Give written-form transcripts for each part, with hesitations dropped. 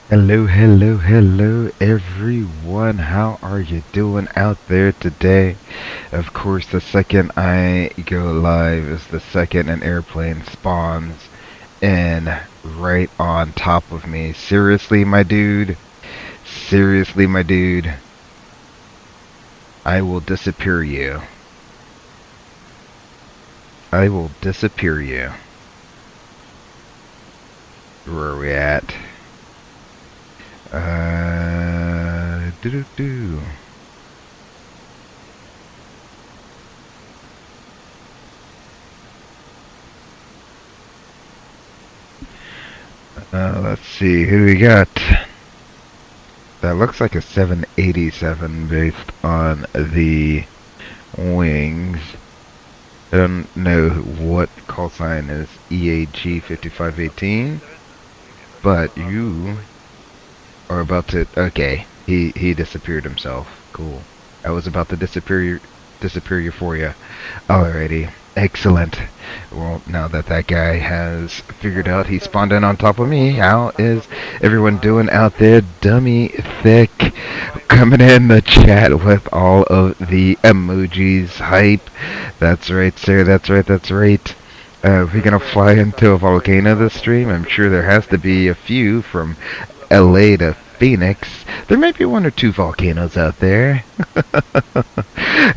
Hello, hello, hello, everyone. How are you doing out there today? Of course, the second I go live is the second an airplane spawns in right on top of me. Seriously, my dude. Seriously, my dude. I will disappear you. I will disappear you. Where are we at? Doo-doo-doo. Let's see, who we got? That looks like a 787 based on the wings. I don't know what call sign is EAG 5518, but you are about to. Okay, he disappeared himself. Cool. I was about to disappear you for you. Alrighty. Excellent. Well, now that that guy has figured out he spawned in on top of me, how is everyone doing out there? Dummy Thick coming in the chat with all of the emojis. Hype. That's right, sir. That's right. That's right. We're gonna fly into a volcano this stream. I'm sure there has to be a few from LA to Phoenix. There might be one or two volcanoes out there.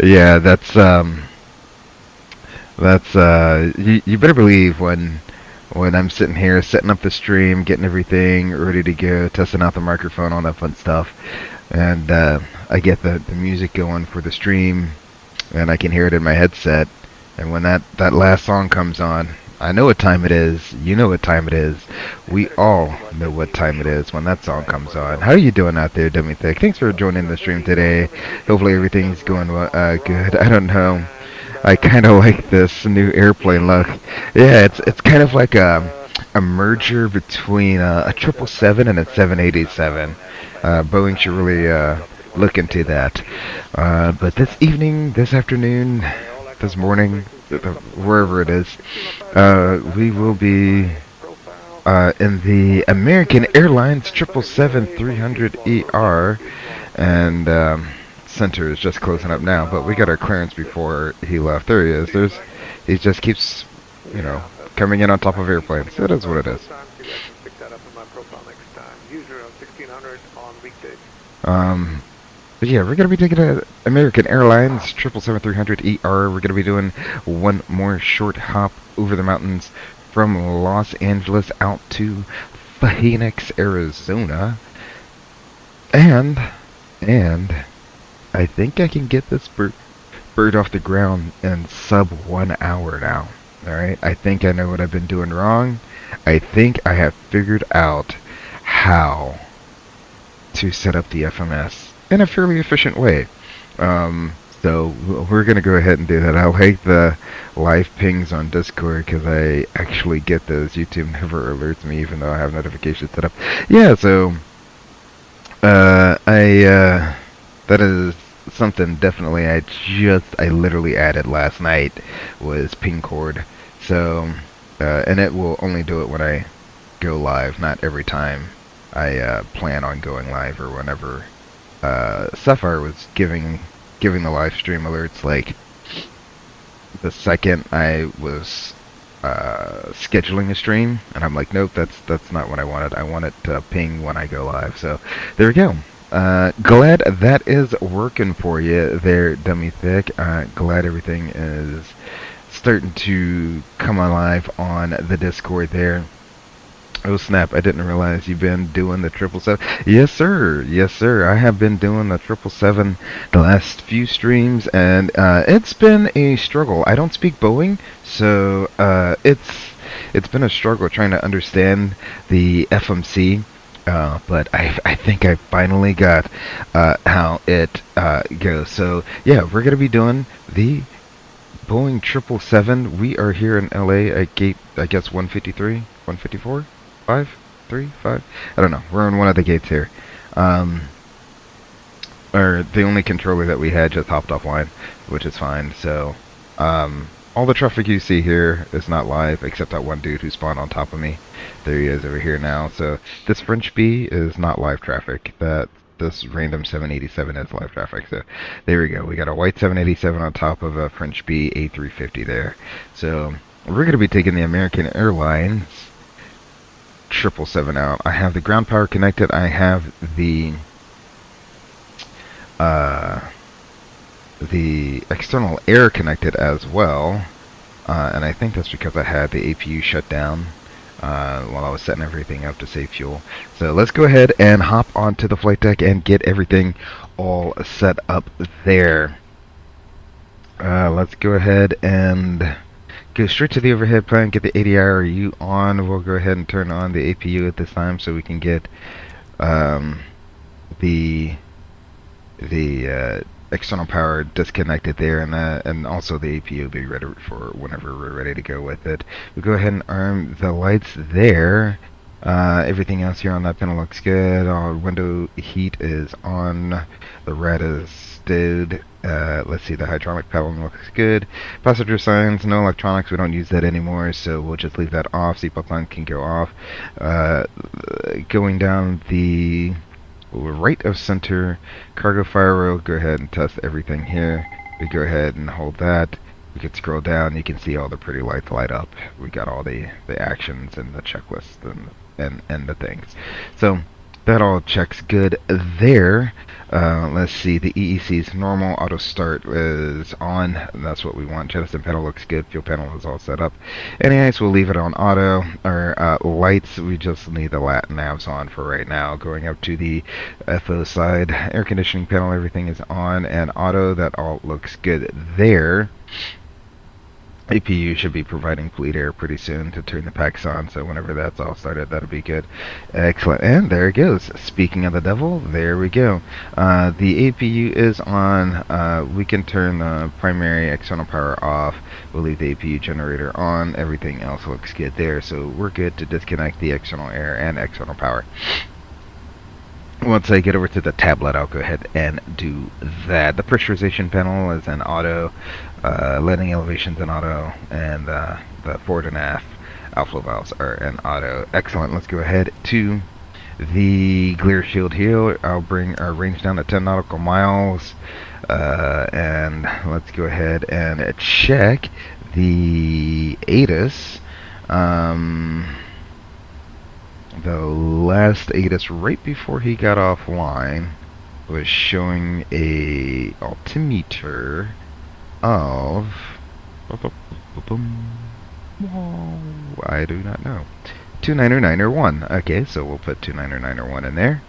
Yeah, you better believe when I'm sitting here setting up the stream, getting everything ready to go, testing out the microphone, all that fun stuff, and I get the music going for the stream, and I can hear it in my headset, and when that last song comes on, I know what time it is. You know what time it is. We all know what time it is when that song comes on. How are you doing out there, Dummy Thick? Thanks for joining the stream today. Hopefully everything's going good. I don't know. I kind of like this new airplane look. Yeah, it's kind of like a merger between a 777 and a 787. Boeing should really look into that. But this evening, this afternoon, this morning, wherever it is, we will be in the American Airlines 777-300ER, and center is just closing up now, but we got our clearance before he left. There he is. He just keeps, coming in on top of airplanes. It is what it is. But yeah, we're gonna be taking a American Airlines 777-300ER. We're gonna be doing one more short hop over the mountains from Los Angeles out to Phoenix, Arizona, and I think I can get this bird off the ground in sub 1 hour now. Alright, I think I know what I've been doing wrong. I think I have figured out how to set up the FMS in a fairly efficient way. So we're going to go ahead and do that. I'll like the live pings on Discord because I actually get those. YouTube never alerts me even though I have notifications set up. Yeah, so that is something definitely I literally added last night was ping cord. So and it will only do it when I go live, not every time I plan on going live or whenever. Sapphire was giving the live stream alerts like the second I was scheduling a stream, and I'm like, nope, that's not what I wanted. I want it to ping when I go live. So there we go. Glad that is working for you there, Dummy Thick. Glad everything is starting to come alive on the Discord there. Oh snap, I didn't realize you've been doing the 777. Yes sir, yes sir, I have been doing the 777 the last few streams, and it's been a struggle. I don't speak Boeing, so it's been a struggle trying to understand the FMC, but I think I finally got how it goes. So yeah, we're going to be doing the Boeing 777. We are here in LA at gate, I guess, 153, 154? 5, 3, 5. I don't know. We're on one of the gates here. Or the only controller that we had just hopped offline, which is fine. So, all all the traffic you see here is not live, except that one dude who spawned on top of me. There he is over here now. So this French B is not live traffic. This random 787 is live traffic. So there we go. We got a white 787 on top of a French B A350 there. So we're going to be taking the American Airlines 777 out. I have the ground power connected. I have the external air connected as well, and I think that's because I had the APU shut down while I was setting everything up to save fuel. So let's go ahead and hop onto the flight deck and get everything all set up there. Let's go ahead and go straight to the overhead plan, get the ADIRU on. We'll go ahead and turn on the APU at this time so we can get the external power disconnected there, and also the APU will be ready for whenever we're ready to go with it. We'll go ahead and arm the lights there. Everything else here on that panel looks good. Our window heat is on. The red is stowed. Let's see, the hydraulic paddling looks good. Passenger signs, no electronics. We don't use that anymore, so we'll just leave that off. Seatbelt sign can go off. Going down the right of center cargo fire rail, go ahead and test everything here. We go ahead and hold that. We can scroll down. You can see all the pretty lights light up. We got all the actions and the checklist and the things. So that all checks good there. Let's see, the EEC's normal auto start is on. That's what we want. Jettison panel looks good. Fuel panel is all set up. Anyways, we'll leave it on auto. Our lights, we just need the navs on for right now. Going up to the FO side, air conditioning panel, everything is on and auto. That all looks good there. APU should be providing fleet air pretty soon to turn the packs on, so whenever that's all started, that'll be good. Excellent, and there it goes. Speaking of the devil, there we go. The APU is on. We can turn the primary external power off. We'll leave the APU generator on. Everything else looks good there, so we're good to disconnect the external air and external power. Once I get over to the tablet, I'll go ahead and do that. The pressurization panel is in auto, landing elevations in auto, and the forward and aft outflow valves are in auto. Excellent. Let's go ahead to the glare shield here. I'll bring our range down to 10 nautical miles, and let's go ahead and check the ATIS. The last ATIS right before he got offline was showing a altimeter of I do not know, 290901. Okay, so we'll put 290901 in there.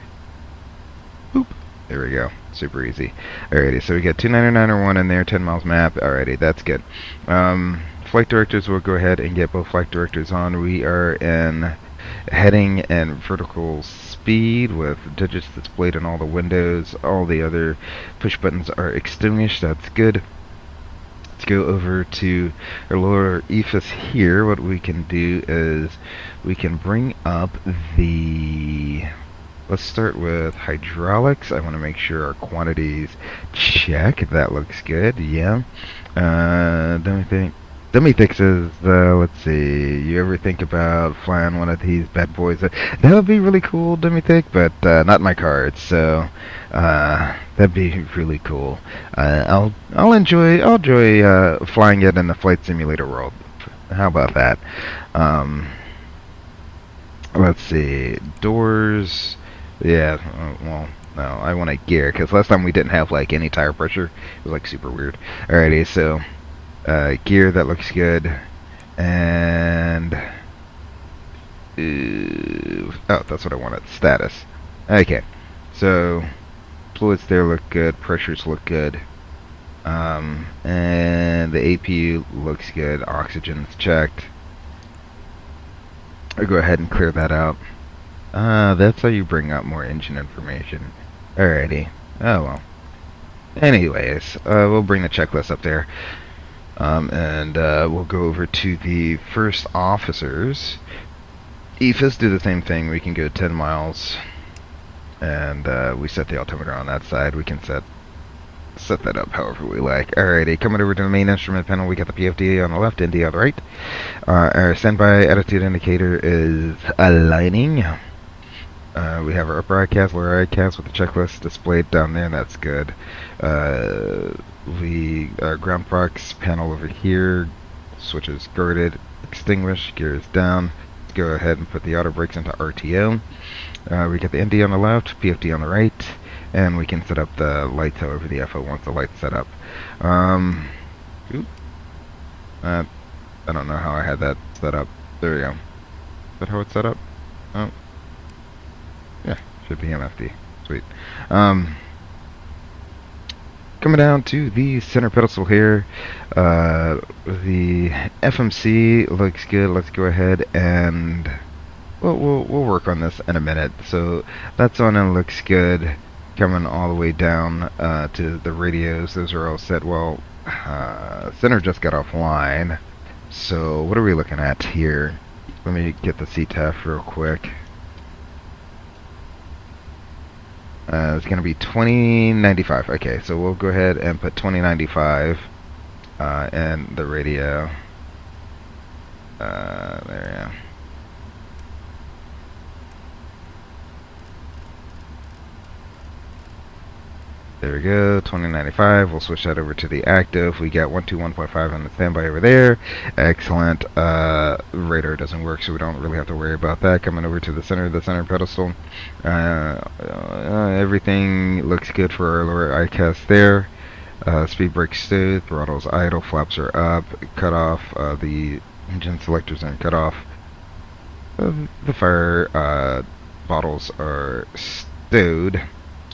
Boop. There we go. Super easy. Alrighty, so we got 290901 in there, 10 miles map. Alrighty, that's good. Flight directors, we'll go ahead and get both flight directors on. We are in heading and vertical speed with digits displayed in all the windows. All the other push buttons are extinguished. That's good. Let's go over to our lower EFIS here. What we can do is we can bring up the... Let's start with hydraulics. I want to make sure our quantities check. That looks good. Yeah. Dummy fixes, let's see, you ever think about flying one of these bad boys? That would be really cool, dummy thick, but not my cards, so that'd be really cool. I'll enjoy flying it in the flight simulator world. How about that? Let's see, doors, yeah, well, no, I want a gear, because last time we didn't have like any tire pressure. It was like super weird. Alrighty, so gear, that looks good, and oh, that's what I wanted. Status. Okay, so fluids there look good, pressures look good, and the APU looks good. Oxygen's checked. I'll go ahead and clear that out. That's how you bring up more engine information. Alrighty. Oh well. Anyways, we'll bring the checklist up there. And we'll go over to the first officers. EFIS do the same thing. We can go 10 miles, and we set the altimeter on that side. We can set set that up however we like. Alrighty, coming over to the main instrument panel, we got the PFD on the left, ND on the right. Our standby attitude indicator is aligning. We have our upper ICAS, lower ICAS with the checklist displayed down there. That's good. Our ground prox panel over here, switches girded, extinguish, gears down. Let's go ahead and put the auto brakes into RTO. We got the ND on the left, PFD on the right, and we can set up the lights however the FO wants the lights set up. I don't know how I had that set up. There we go. Is that how it's set up? Oh. Yeah, should be MFD. Sweet. Coming down to the center pedestal here, the FMC looks good. Let's go ahead and we'll work on this in a minute. So that's on and looks good. Coming all the way down to the radios, those are all set. Well, center just got offline. So what are we looking at here? Let me get the CTAF real quick. It's going to be 2095. Okay, so we'll go ahead and put 2095 in the radio. There we go. There we go, 2095. We'll switch that over to the active. We got 121.5 on the standby over there. Excellent. Radar doesn't work, so we don't really have to worry about that. Coming over to the center pedestal. Everything looks good for our lower ICAS there. Speed brake stowed, throttle's idle, flaps are up, cut off, the engine selectors are cut off. The fire bottles are stowed.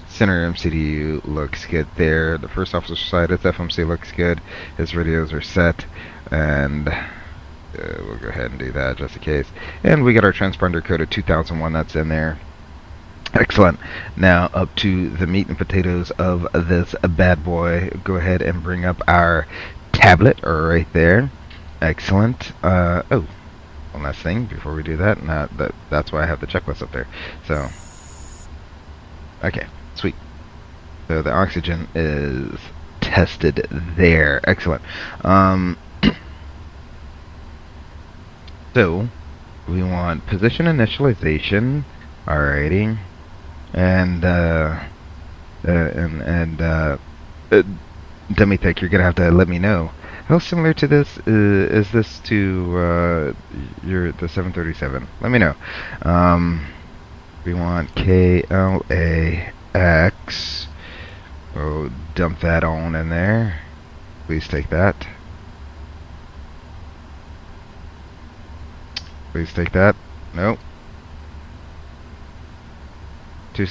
Center MCDU looks good there. The first officer side, its FMC looks good. His radios are set, and we'll go ahead and do that just in case. And we got our transponder code of 2001 that's in there. Excellent. Now up to the meat and potatoes of this bad boy. Go ahead and bring up our tablet right there. Excellent. Oh, one last thing before we do that. Now that's why I have the checklist up there. So, okay. Sweet. So the oxygen is tested there. Excellent. So we want position initialization. Alrighty. And Demitech, you're gonna have to let me know how similar to this is this to the 737. Let me know. We want KLAX. We'll dump that on in there. Please take that. Please take that. Nope. Two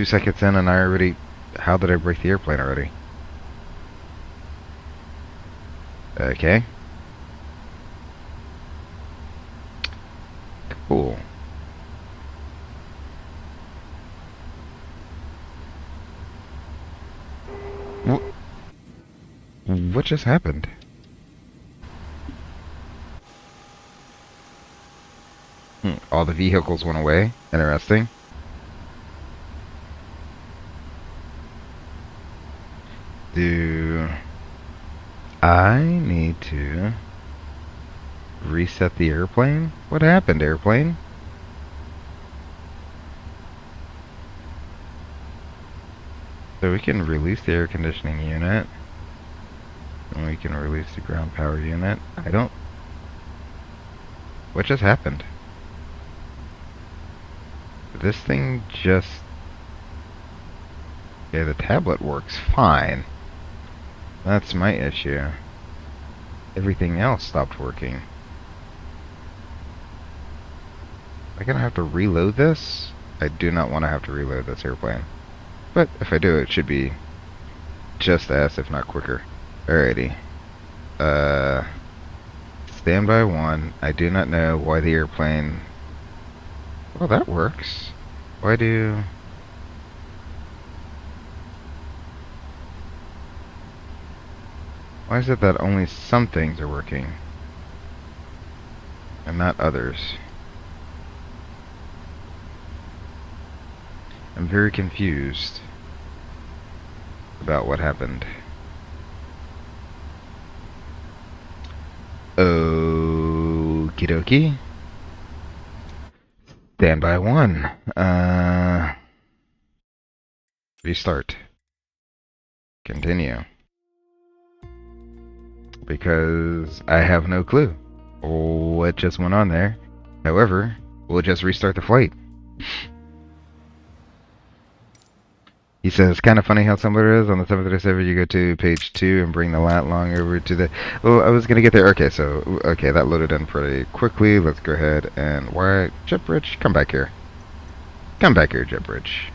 seconds in and I already... How did I break the airplane already? Okay. Cool. What just happened? All the vehicles went away. Interesting. Do I need to reset the airplane? What happened, airplane? So we can release the air conditioning unit. And we can release the ground power unit. I don't... What just happened? This thing just... Yeah, the tablet works fine. That's my issue. Everything else stopped working. Am I gonna have to reload this? I do not want to have to reload this airplane. But if I do, it should be just as, if not quicker. Alrighty. Standby 1. I do not know why the airplane... Well, that works. Why do... Why is it that only some things are working and not others? I'm very confused. about what happened. Okie dokie. Standby 1. Restart. Continue. Because I have no clue what just went on there. However, we'll just restart the flight. He says, kind of funny how similar it is. On the 737, you go to page 2 and bring the lat long over to the... Well, I was going to get there. Okay, so, okay, that loaded in pretty quickly. Let's go ahead and... Why? JetBridge, come back here. Come back here, JetBridge.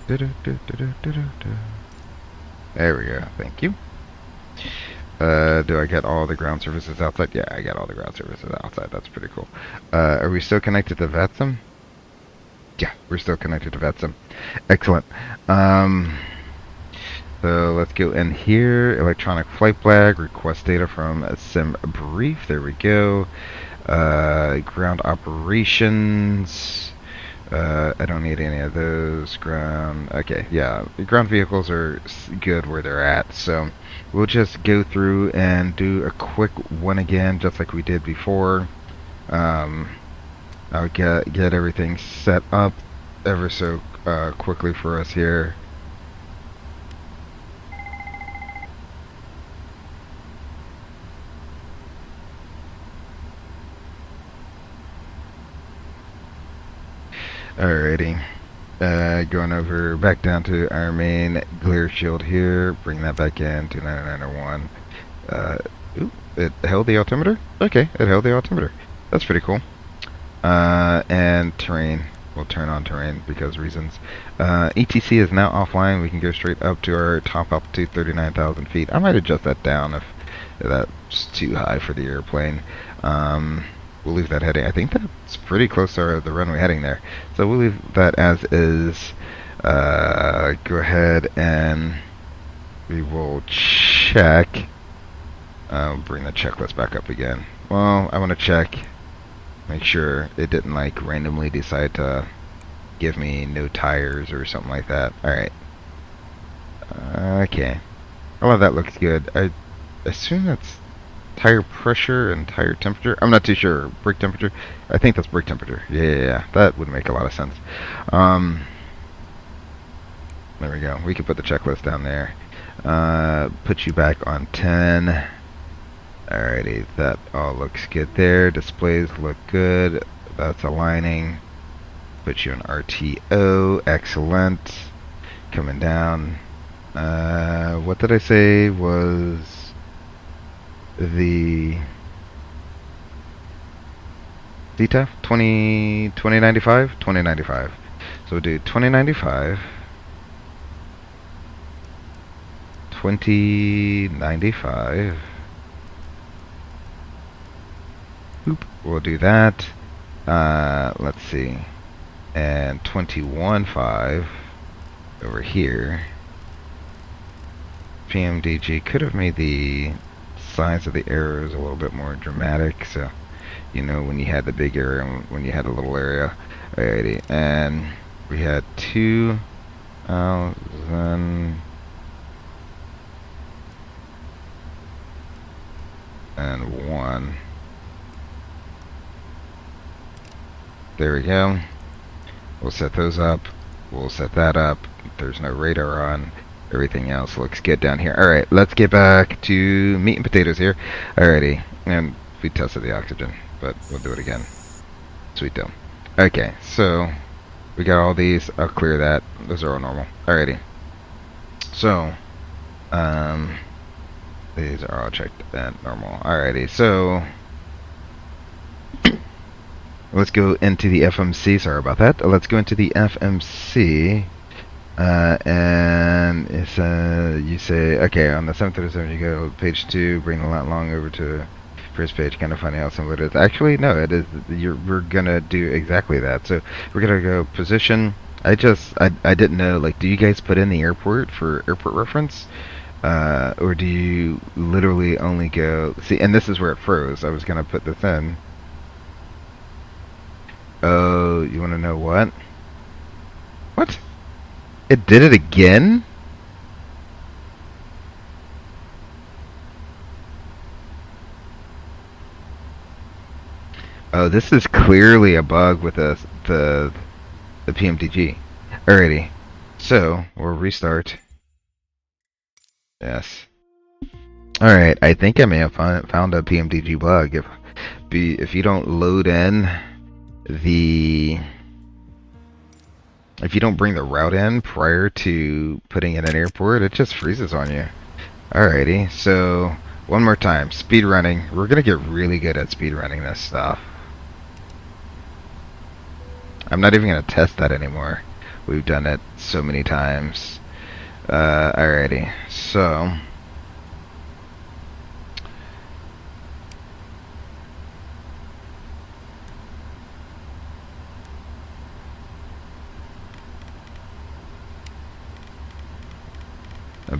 There we go. Thank you. Do I get all the ground services outside? Yeah, I got all the ground services outside. That's pretty cool. Are we still connected to VETSIM? Yeah, we're still connected to VETSIM. Excellent. So let's go in here. Electronic flight flag. Request data from a sim brief. There we go. Ground operations. I don't need any of those. Ground. Okay, yeah. The ground vehicles are good where they're at. So we'll just go through and do a quick one again, just like we did before. I'll get everything set up ever so quickly for us here. Alrighty. Going over back down to our main glare shield here. Bring that back in to 9901. Ooh, it held the altimeter? Okay, it held the altimeter. That's pretty cool. And terrain. We'll turn on terrain because reasons. ETC is now offline. We can go straight up to our top altitude, 39,000 feet. I might adjust that down if that's too high for the airplane. We'll leave that heading. I think that's pretty close to the runway heading there. So we'll leave that as is. Go ahead and we will check. Bring the checklist back up again. Well, I want to check. Make sure it didn't like randomly decide to give me no tires or something like that. Alright. Okay. All of that looks good. I assume that's tire pressure and tire temperature. I'm not too sure. Brake temperature. I think that's brake temperature. Yeah. That would make a lot of sense. There we go. We can put the checklist down there. Put you back on 10. Alrighty, that all looks good there. Displays look good. That's aligning. Put you in RTO. Excellent. Coming down. What did I say was the DTAF? 2095? 2095. So we'll do 2095. 2095. Oop, we'll do that. Let's see. And 21.5 over here. PMDG could have made the size of the arrows a little bit more dramatic, so you know when you had the big area and when you had a little area. Alrighty, and we had 2,000 and 1. There we go. We'll set those up. We'll set that up. There's no radar on. Everything else looks good down here. Alright, let's get back to meat and potatoes here. Alrighty. And we tested the oxygen, but we'll do it again. Sweet deal. Okay, so we got all these. I'll clear that. Those are all normal. Alrighty. So, these are all checked and normal. Alrighty, so let's go into the FMC. Sorry about that. Let's go into the FMC. And it's, you say, okay, on the 737 you go page 2, bring the lat long over to first page. Kind of funny how similar it is. Actually, no, it is. We're gonna do exactly that. So we're gonna go position. I didn't know. Like, do you guys put in the airport for airport reference, or do you literally only go? See, and this is where it froze. I was gonna put this in. Oh, you want to know what? What? It did it again? Oh, this is clearly a bug with the PMDG. Alrighty. So, we'll restart. Yes. Alright, I think I may have found a PMDG bug. If you don't load in the... If you don't bring the route in prior to putting in an airport, it just freezes on you. Alrighty, so one more time. Speed running. We're gonna get really good at speed running this stuff. I'm not even gonna test that anymore. We've done it so many times. Alrighty, so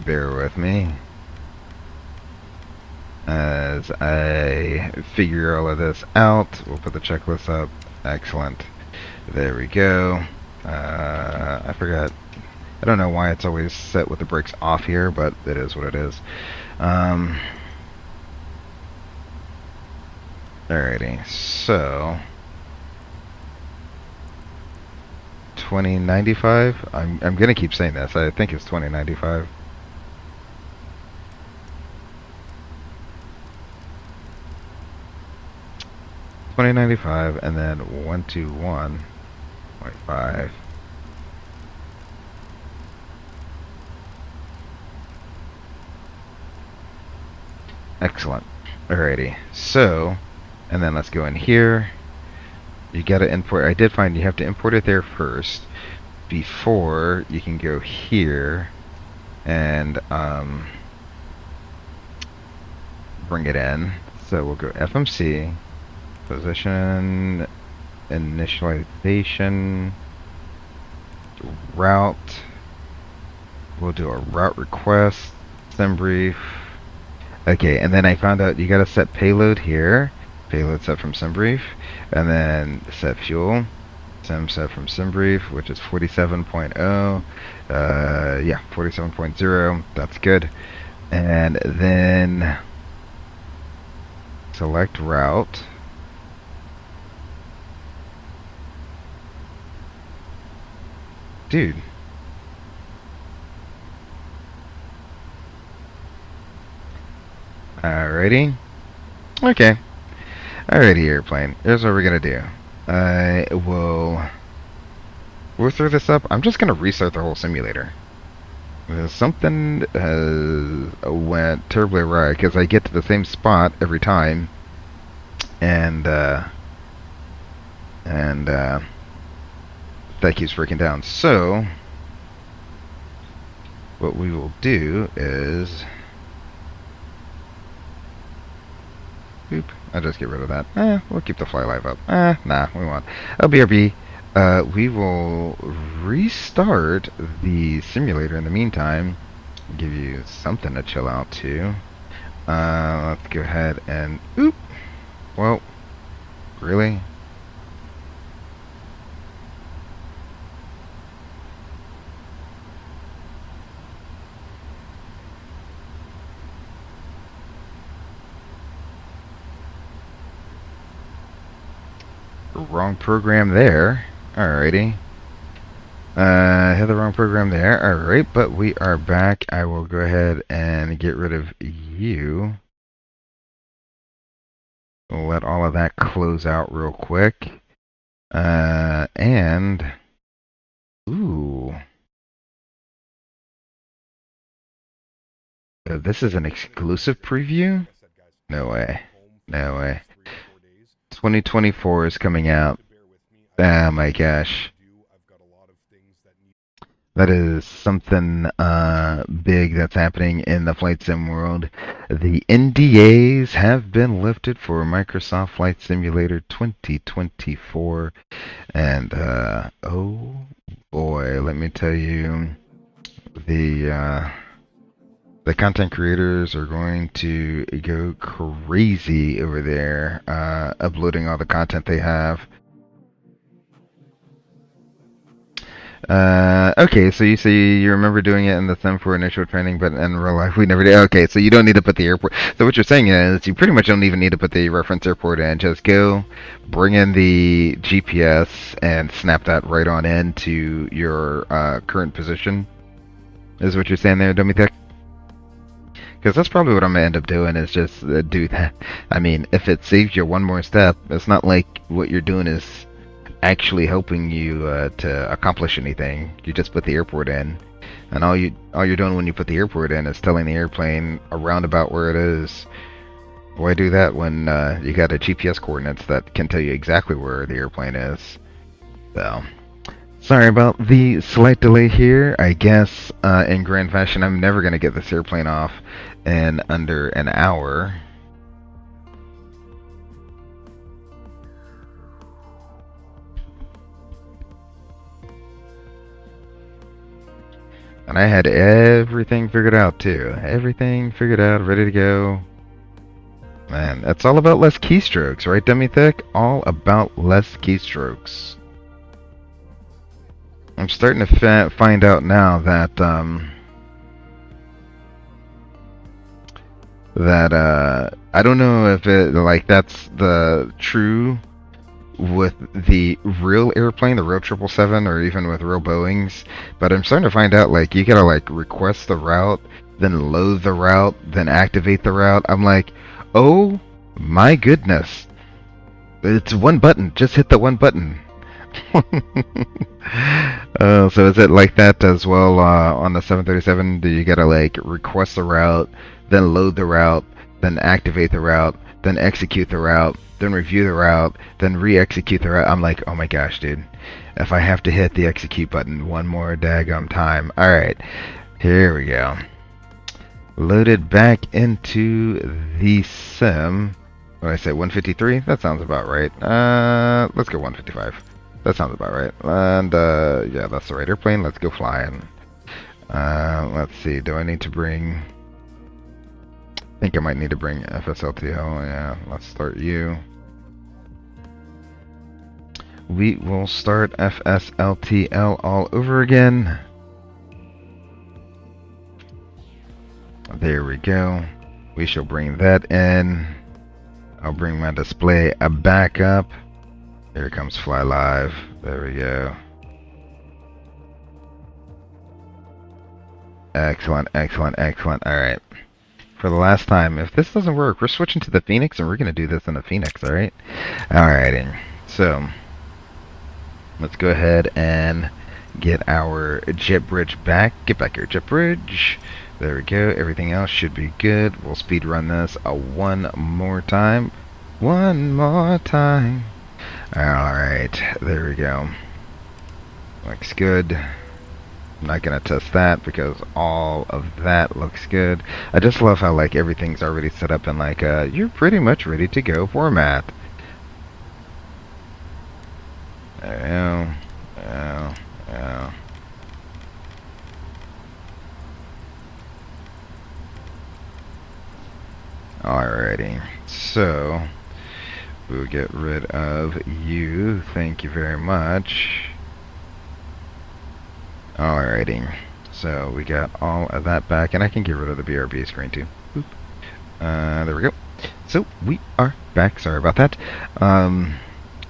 bear with me as I figure all of this out. We'll put the checklist up. Excellent. There we go. I forgot. I don't know why it's always set with the brakes off here, but it is what it is. Alrighty, so 2095. I'm gonna keep saying this. I think it's 2095. And then 121.5. Excellent. Alrighty. So, and then let's go in here. You gotta import. I did find you have to import it there first before you can go here and bring it in. So we'll go FMC. Position, initialization, route. We'll do a route request, sim brief. Okay, and then I found out you gotta set payload here. Payload set from sim brief, and then set fuel. Sim set from sim brief, which is 47.0. Yeah, 47.0. That's good. And then select route. Dude. Alrighty. Okay. Alrighty, airplane. Here's what we're gonna do. We'll throw this up. I'm just gonna restart the whole simulator. Something went terribly awry because I get to the same spot every time, and that keeps breaking down. So what we will do is, boop, I'll just get rid of that. We'll keep the fly live up. Nah, we won't. BRB. We will restart the simulator in the meantime. Give you something to chill out to. Let's go ahead and, oop. Well, really? Wrong program there. Alrighty. Had the wrong program there. Alright, but we are back. I will go ahead and get rid of you. We'll let all of that close out real quick. And... Ooh. This is an exclusive preview? No way. No way. 2024 is coming out. Oh my gosh. That is something big that's happening in the flight sim world. The NDAs have been lifted for Microsoft Flight Simulator 2024. And oh boy, let me tell you, the content creators are going to go crazy over there, uploading all the content they have. Okay, so you say you remember doing it in the sim for initial training, but in real life we never did. Okay, so you don't need to put the airport. So what you're saying is you pretty much don't even need to put the reference airport in. Just go, bring in the GPS, and snap that right on into your current position. Is what you're saying there, Dummy Tech? Because that's probably what I'm gonna end up doing is just do that. I mean, if it saves you one more step, it's not like what you're doing is actually helping you to accomplish anything. You just put the airport in, and all you're doing when you put the airport in is telling the airplane around about where it is. Why do that when you got a GPS coordinates that can tell you exactly where the airplane is? So, sorry about the slight delay here. I guess in grand fashion, I'm never gonna get this airplane off in under an hour. And I had everything figured out too. Everything figured out, ready to go. Man, it's all about less keystrokes, right, Dummy Thick? All about less keystrokes. I'm starting to find out now that I don't know if it like that's the true with the real airplane, the real 777, or even with real Boeings. But I'm starting to find out like you gotta like request the route, then load the route, then activate the route. I'm like, oh my goodness, it's one button. Just hit the one button. So is it like that as well on the 737? Do you gotta like request the route, then load the route, then activate the route, then execute the route, then review the route, then re-execute the route? I'm like, oh my gosh, dude. If I have to hit the execute button one more daggum time. Alright, here we go. Loaded back into the sim. What did I say, 153? That sounds about right. Let's go 155. That sounds about right. And, yeah, that's the right airplane. Let's go flying. Let's see. Do I need to bring... I think I might need to bring FSLTL. Yeah, let's start you. We will start FSLTL all over again. There we go. We shall bring that in. I'll bring my display back up. Here comes Fly Live. There we go. Excellent, excellent, excellent. Alright. For the last time, if this doesn't work, we're switching to the Phoenix and we're going to do this in the Phoenix, alright? Alrighty. So, let's go ahead and get our jet bridge back. Get back here, jet bridge. There we go. Everything else should be good. We'll speed run this one more time. One more time. Alright, there we go. Looks good. I'm not gonna test that because all of that looks good. I just love how like everything's already set up in like you're pretty much ready to go format. There we go. Yeah, yeah. Alrighty, so we'll get rid of you. Thank you very much. Alrighty, so we got all of that back, and I can get rid of the BRB screen too. Boop. There we go. So we are back. Sorry about that.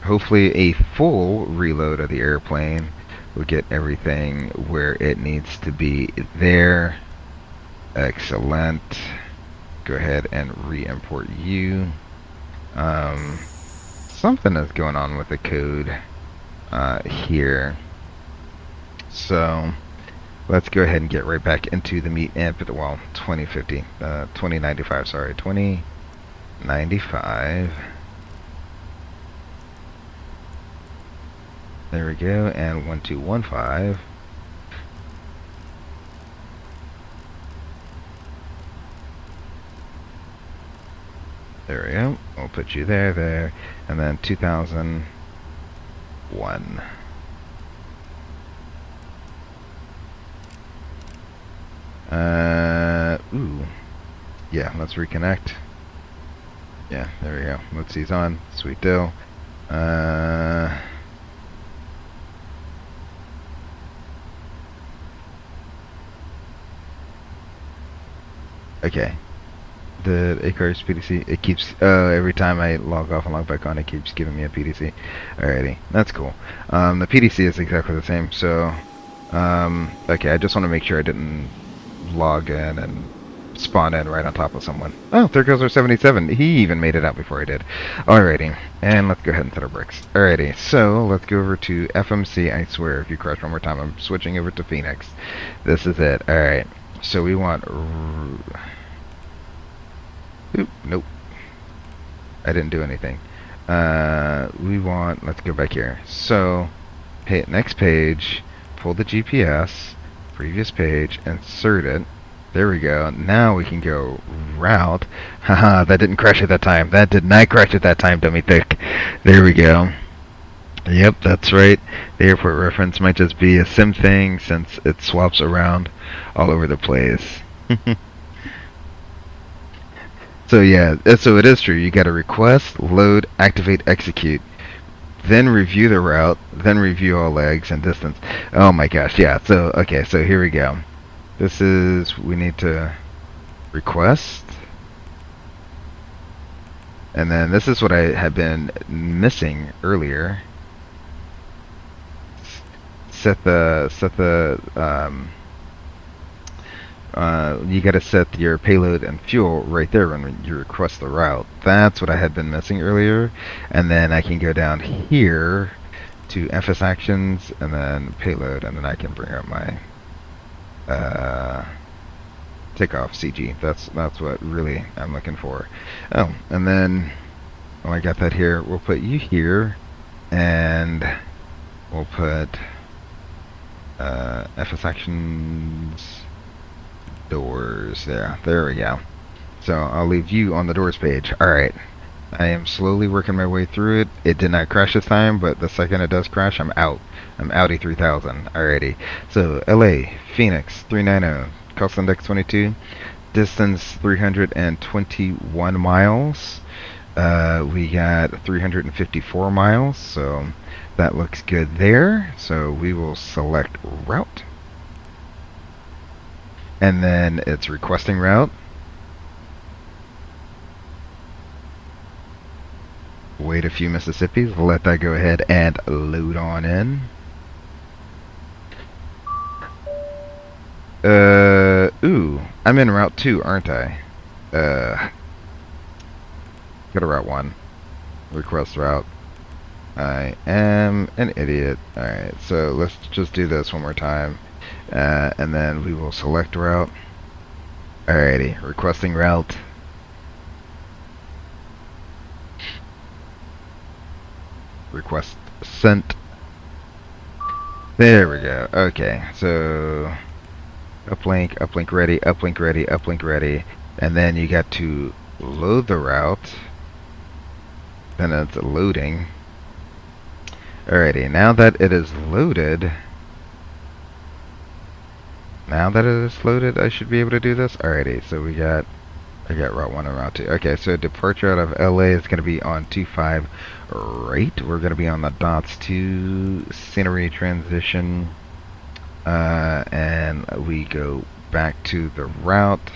Hopefully a full reload of the airplane will get everything where it needs to be there. Excellent. Go ahead and re-import you. Something is going on with the code here. So let's go ahead and get right back into the meat and put the 2095, sorry, 2095. There we go, and 1215. There we go. We'll put you there, and then 2001. Ooh. Yeah, let's reconnect. Yeah, there we go. Let's see, he's on. Sweet deal. Okay. The ACARS PDC, it keeps, every time I log off and log back on, it keeps giving me a PDC. Alrighty, that's cool. The PDC is exactly the same, so, okay, I just want to make sure I didn't log in and spawn in right on top of someone. Oh, there goes our 77. He even made it out before I did. Alrighty, and let's go ahead and set our brakes. Alrighty, so let's go over to FMC. I swear, if you crash one more time, I'm switching over to Phoenix. This is it. Alright, so we want... Oop, nope. I didn't do anything. We want... Let's go back here. So, hit next page, pull the GPS, previous page, insert it. There we go. Now we can go route. Haha, that didn't crash at that time. That did not crash at that time, dummy thick. There we go. Yep, that's right. The airport reference might just be a sim thing since it swaps around all over the place. So yeah, so it is true. You gotta request, load, activate, execute. Then review the route, then review all legs and distance. Oh my gosh, yeah. So, okay, so here we go. This is, we need to request. And then this is what I had been missing earlier. You gotta set your payload and fuel right there when you request the route. That's what I had been missing earlier. And then I can go down here to FS actions and then payload, and then I can bring up my takeoff CG. That's what really I'm looking for. Oh, and then I got that here. We'll put you here, and we'll put FS actions doors there we go. So I'll leave you on the doors page. Alright, I am slowly working my way through it. It did not crash this time, but the second it does crash, I'm out. I'm outie 3000. Alrighty, so LA Phoenix 390, cost index 22, distance 321 miles. We got 354 miles, so that looks good there. So we will select route. And then it's requesting route. Wait a few Mississippis, let that go ahead and load on in. Ooh, I'm in route 2, aren't I? Go to route 1. Request route. I am an idiot. Alright, so let's just do this one more time. And then we will select route. Alrighty, requesting route. Request sent. There we go. Okay, so uplink ready, uplink ready, uplink ready. And then you got to load the route. Then it's loading. Alrighty, now that it is loaded, I should be able to do this. Alrighty, so I got route 1 and route 2. Okay, so departure out of LA is going to be on 25 right. We're going to be on the dots 2 scenery transition. And we go back to the route.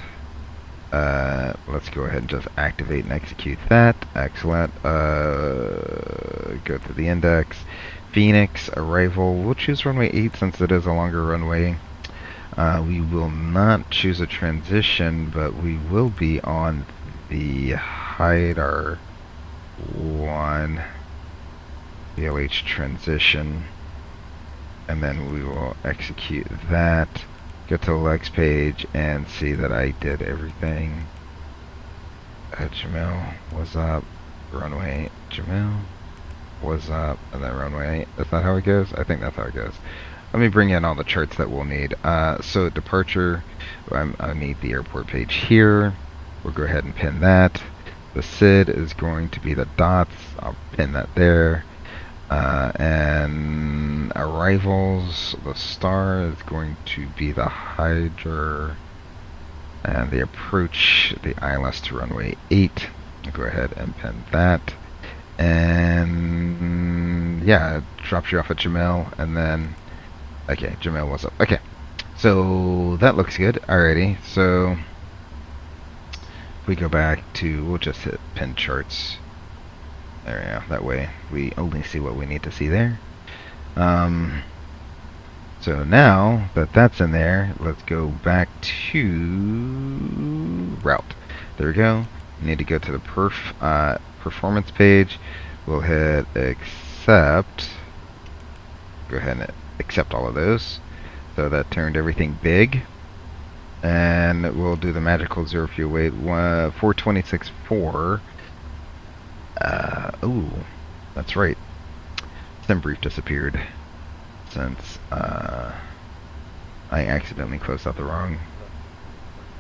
Let's go ahead and just activate and execute that. Excellent. Go to the index. Phoenix, arrival. We'll choose runway 8 since it is a longer runway. We will not choose a transition, but we will be on the HIDAR 1 VLH transition. And then we will execute that. Go to the legs page and see that I did everything. Jamil, what's up? Runway, Jamil, what's up? And then runway. Is that how it goes? I think that's how it goes. Let me bring in all the charts that we'll need. So departure, I need the airport page here. We'll go ahead and pin that. The SID is going to be the dots. I'll pin that there. And arrivals, the star is going to be the Hydra. And the approach, the ILS to runway 8. I'll go ahead and pin that. And yeah, it drops you off at Jamil, and then okay, Jamil, what's up? Okay, so that looks good. Alrighty, so if we go back to, we'll just hit pin charts. There we go. That way we only see what we need to see there. So now that that's in there, let's go back to route. There we go. We need to go to the performance page. We'll hit accept. Go ahead and accept all of those. So that turned everything big. And we'll do the magical zero fuel weight 426.4. Ooh, that's right. Sim brief disappeared since I accidentally closed out the wrong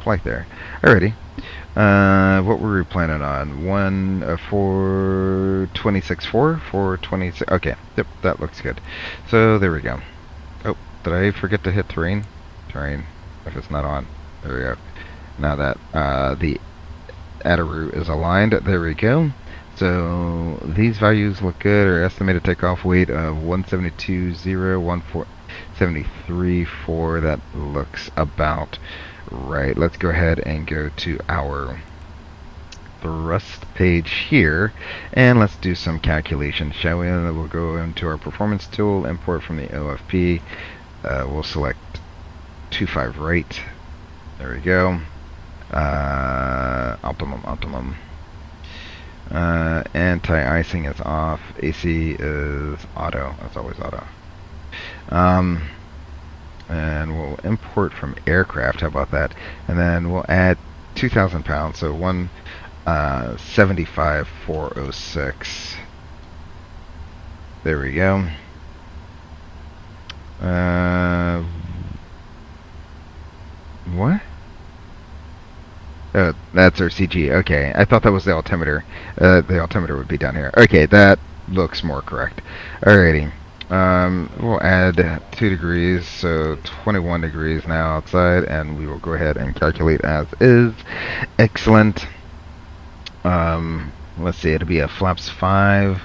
flight there. Alrighty. What were we planning on? 426.4? 426. Okay. Yep, that looks good. So there we go. Oh, did I forget to hit terrain? Terrain. If it's not on. There we go. Now that the route is aligned, there we go. So these values look good. Our estimated takeoff weight of 172.0, 173.4. That looks about right. Let's go ahead and go to our thrust page here, and let's do some calculations, shall we? And then we'll go into our performance tool, import from the OFP. We'll select 25 right. There we go. Optimum. Anti-icing is off. AC is auto. That's always auto. And we'll import from aircraft. How about that? And then we'll add 2,000 pounds. So 175,406. There we go. What? That's our CG. Okay, I thought that was the altimeter. The altimeter would be down here. Okay, that looks more correct. Alrighty. We'll add 2 degrees, so 21 degrees now outside, and we will go ahead and calculate as is. Excellent. Let's see, it'll be a flaps 5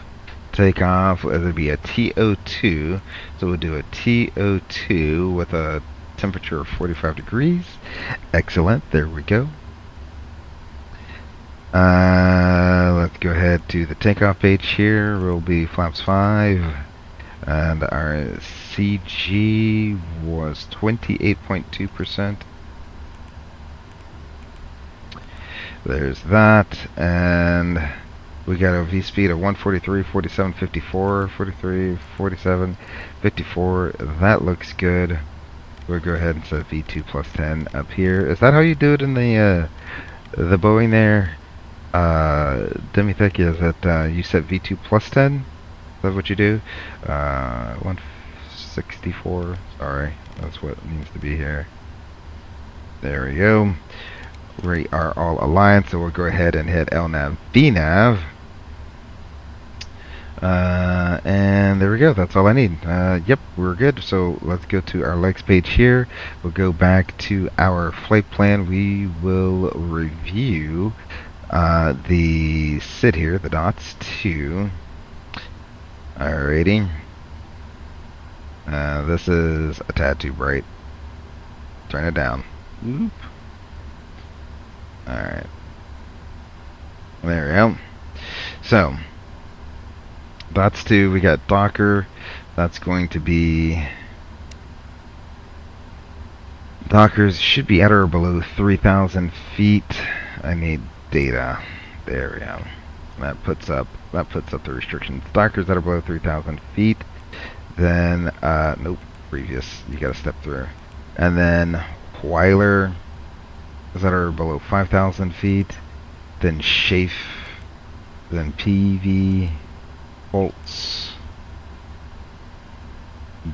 takeoff. It'll be a TO2, so we'll do a TO2 with a temperature of 45 degrees. Excellent. There we go. Let's go ahead to the takeoff page here. Will be flaps 5, and our CG was 28.2%. There's that, and we got a V speed of 143, 47, 54, 43, 47, 54. That looks good. We'll go ahead and set V2 plus 10 up here. Is that how you do it in the Boeing there? Demitech, is that you set V2 plus 10? Is that what you do? 164. Sorry, that's what needs to be here. There we go. We are all aligned, so we'll go ahead and hit LNAV, VNAV. And there we go. That's all I need. Yep, we're good. So let's go to our legs page here. We'll go back to our flight plan. We will review the SID here, the dots too. Alrighty. This is a tad too bright. Turn it down. Oop. Alright. There we go. So, dots 2, we got Docker. That's going to be... Dockers should be at or below 3,000 feet. I need data. There we go. That puts up the restrictions. Dockers that are below 3,000 feet. Then, nope, previous. You gotta step through. And then, Weiler that are below 5,000 feet, then Chafe, then PV, volts,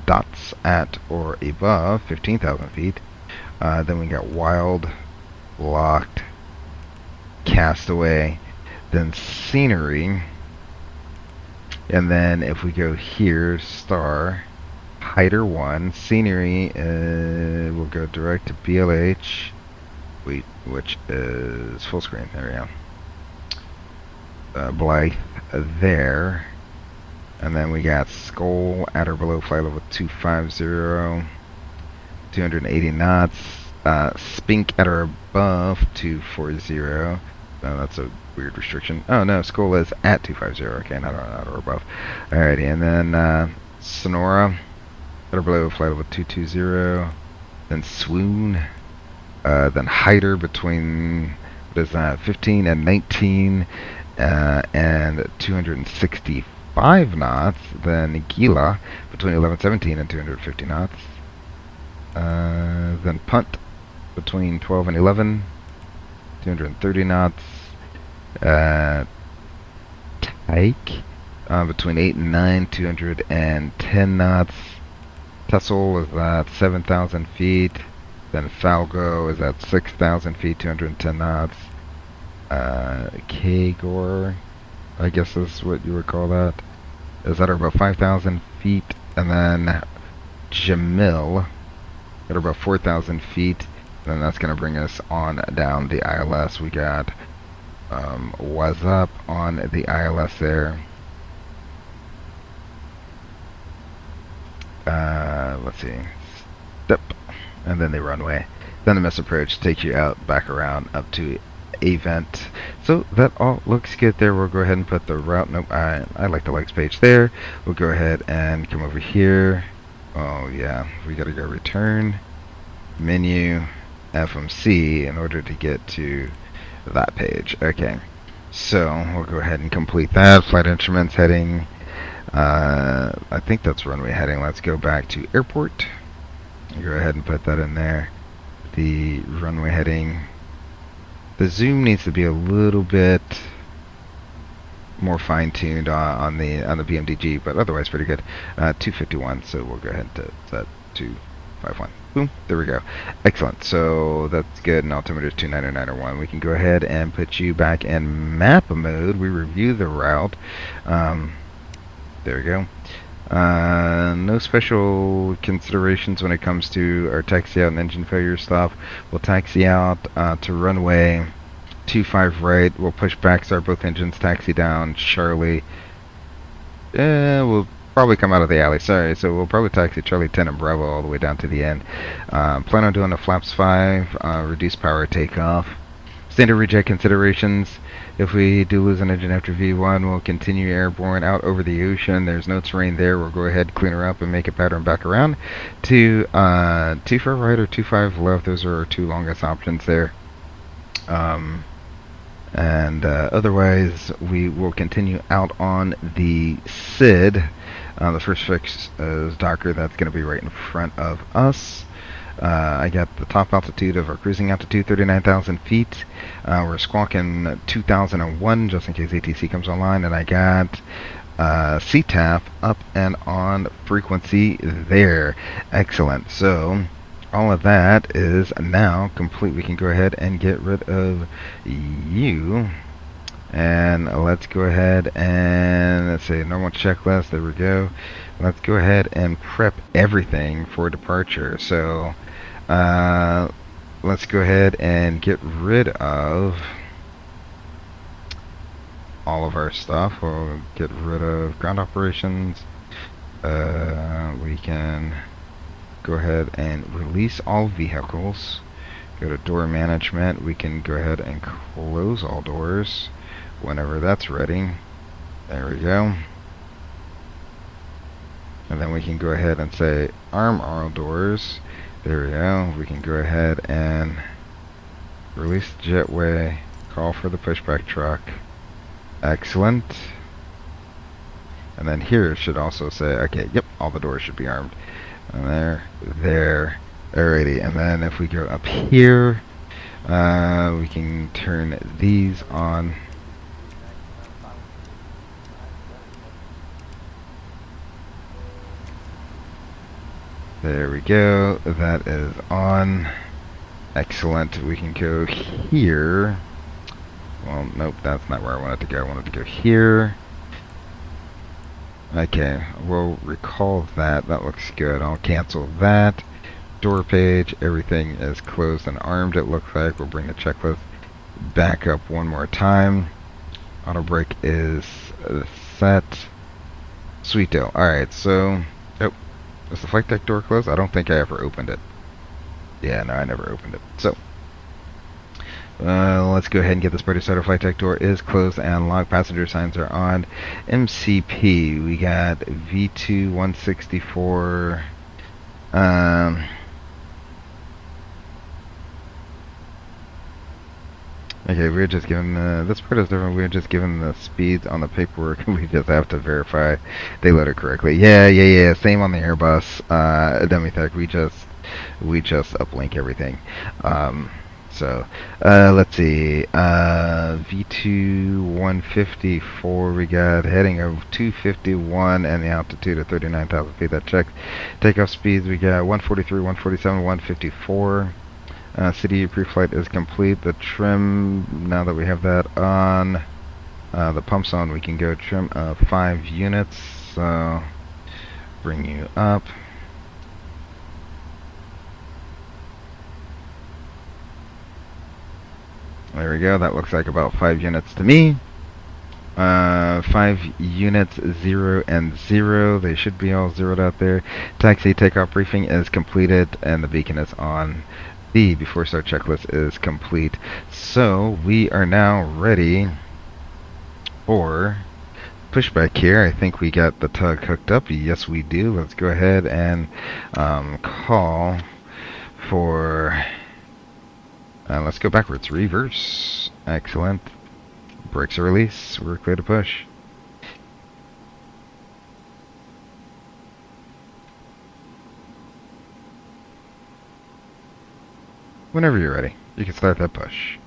dots at or above 15,000 feet. Then we got Wild, Locked, Castaway, then Scenery, and then if we go here, Star, Hider 1, Scenery, will go direct to BLH, which is full screen. There we go. Blythe there, and then we got Skull at or below flight level 250, 280 knots, Spink at or above 240. No, that's a weird restriction. Oh no, Skull is at 250. Okay, not or above. Alrighty, and then Sonora at or below flight level 220. Then Swoon. Then Hider between, what is that, 15 and 19, and 265 knots. Then Gila between 11:17 and 250 knots. Then Punt between 12 and 11, 230 knots. Tyke between 8 and 9, 210 knots. Tussle is at 7,000 feet. Then Falgo is at 6,000 feet, 210 knots. Kagor, I guess is what you would call that, is at about 5,000 feet. And then Jamil at about 4,000 feet. And that's going to bring us on down the ILS. We got Was Up on the ILS there. Let's see. Step. And then the runway. Then the miss approach takes you out, back around, up to Avent. So that all looks good there. We'll go ahead and put the route. Nope, I like the legs page there. We'll go ahead and come over here. Oh yeah, we gotta go return, menu, FMC in order to get to that page. Okay, so we'll go ahead and complete that. Flight instruments heading. I think that's runway heading. Let's go back to airport. Go ahead and put that in there. The runway heading. The zoom needs to be a little bit more fine-tuned on the PMDG, but otherwise pretty good. 251. So we'll go ahead and set 251. Boom. There we go. Excellent. So that's good. And altimeter is 29901. We can go ahead and put you back in map mode. We review the route. There we go. No special considerations when it comes to our taxi out and engine failure stuff. We'll taxi out to runway 25 right. We'll push back, start both engines, taxi down Charlie. We'll probably come out of the alley. Sorry, so we'll probably taxi Charlie 10 and Bravo all the way down to the end. Plan on doing the flaps 5, reduce power takeoff. Standard reject considerations. If we do lose an engine after V1, we'll continue airborne out over the ocean. There's no terrain there. We'll go ahead, clean her up, and make a pattern back around to 25 right or 25 left. Those are our two longest options there. Otherwise, we will continue out on the SID. The first fix is Docker. That's going to be right in front of us. I got the top altitude of our cruising altitude, 39,000 feet. We're squawking 2001 just in case ATC comes online, and I got CTAF up and on frequency there. Excellent. So all of that is now complete. We can go ahead and get rid of you. And let's go ahead and let's say normal checklist. There we go. Let's go ahead and prep everything for departure. So let's go ahead and get rid of all of our stuff. We'll get rid of ground operations. We can go ahead and release all vehicles. Go to door management. We can go ahead and close all doors whenever that's ready. There we go. And then we can go ahead and say arm all doors. There we go. We can go ahead and release the jetway, call for the pushback truck. Excellent. And then here it should also say, okay, yep, all the doors should be armed. And there. Alrighty. And then if we go up here, we can turn these on. There we go. That is on. Excellent. We can go here. Well, nope, that's not where I wanted to go. I wanted to go here. Okay, we'll recall that. That looks good. I'll cancel that. Door page, everything is closed and armed, it looks like. We'll bring the checklist back up one more time. Auto brake is set. Sweet deal. Alright, so... Oh, is the flight deck door closed? I don't think I ever opened it. Yeah, no, I never opened it. So, let's go ahead and get this party started. Flight deck door is closed and locked. Passenger signs are on. MCP, we got V2 164. Okay, we're just given this part is different. We're just given the speeds on the paperwork. We just have to verify they load it correctly. Yeah. Same on the Airbus. Demitech. We just uplink everything. So let's see. V2 154. We got heading of 251 and the altitude of 39,000 feet. That checks. Takeoff speeds. We got 143, 147, 154. City pre-flight is complete. The trim, now that we have that on the pump zone, we can go trim 5 units. So, bring you up. There we go. That looks like about 5 units to me. 5 units, 0 and 0. They should be all zeroed out there. Taxi takeoff briefing is completed, and the beacon is on. The before start checklist is complete. So we are now ready for pushback here. I think we got the tug hooked up. Yes, we do. Let's go ahead and call for... let's go backwards. Reverse. Excellent. Brakes are released. We're clear to push. Whenever you're ready, you can start that push.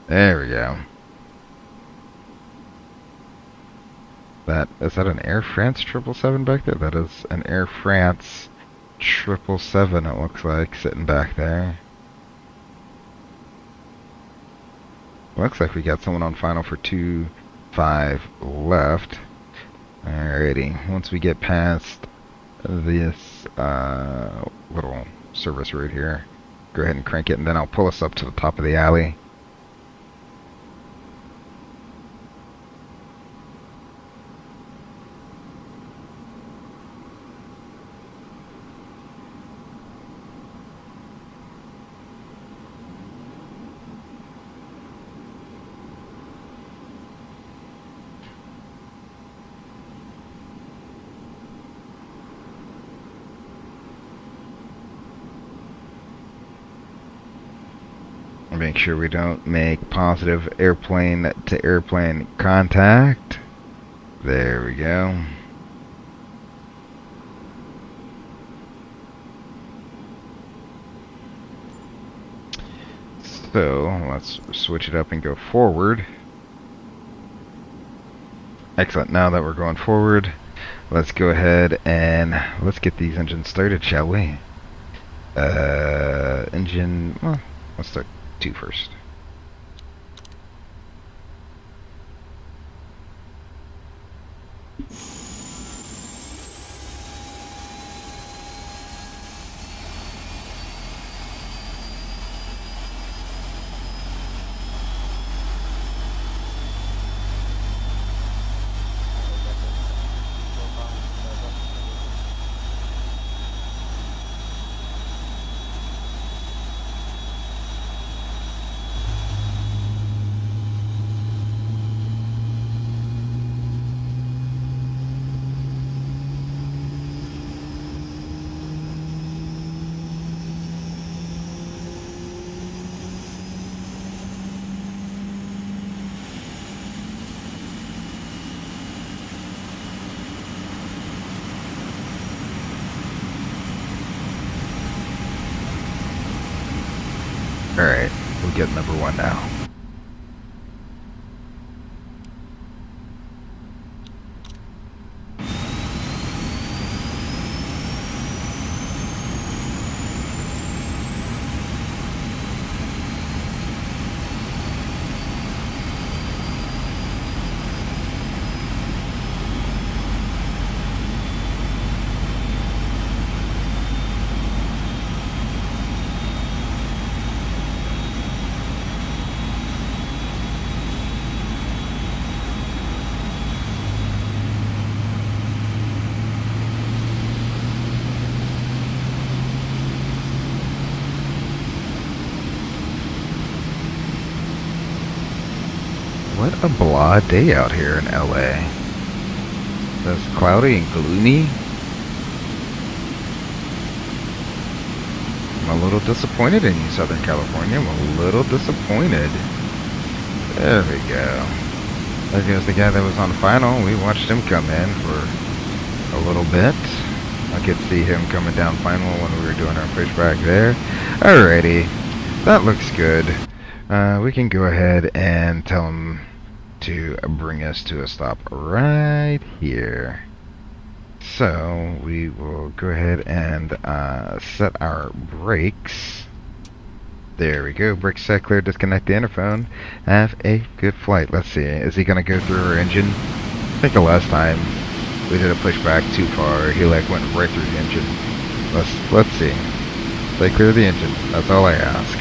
There we go. Is that an Air France 777 back there? That is an Air France 777, it looks like, sitting back there. Looks like we got someone on final for 2-5 left. Alrighty, once we get past this little service route here, go ahead and crank it, and then I'll pull us up to the top of the alley. Make sure we don't make positive airplane to airplane contact. There we go. So let's switch it up and go forward. Excellent. Now that we're going forward, let's go ahead and let's get these engines started, shall we? Engine, well, let's start 2 first. Alright, we'll get number 1 now. What a blah day out here in LA. It's cloudy and gloomy. I'm a little disappointed in you, Southern California. I'm a little disappointed. There we go. There goes the guy that was on final. We watched him come in for a little bit. I could see him coming down final when we were doing our pushback there. Alrighty. That looks good. We can go ahead and tell him to bring us to a stop right here. So we will go ahead and set our brakes. There we go. Brakes set, clear. Disconnect the interphone. Have a good flight. Let's see. Is he gonna go through our engine? I think the last time we did a pushback too far, he like went right through the engine. Let's see. Stay clear of the engine. That's all I ask.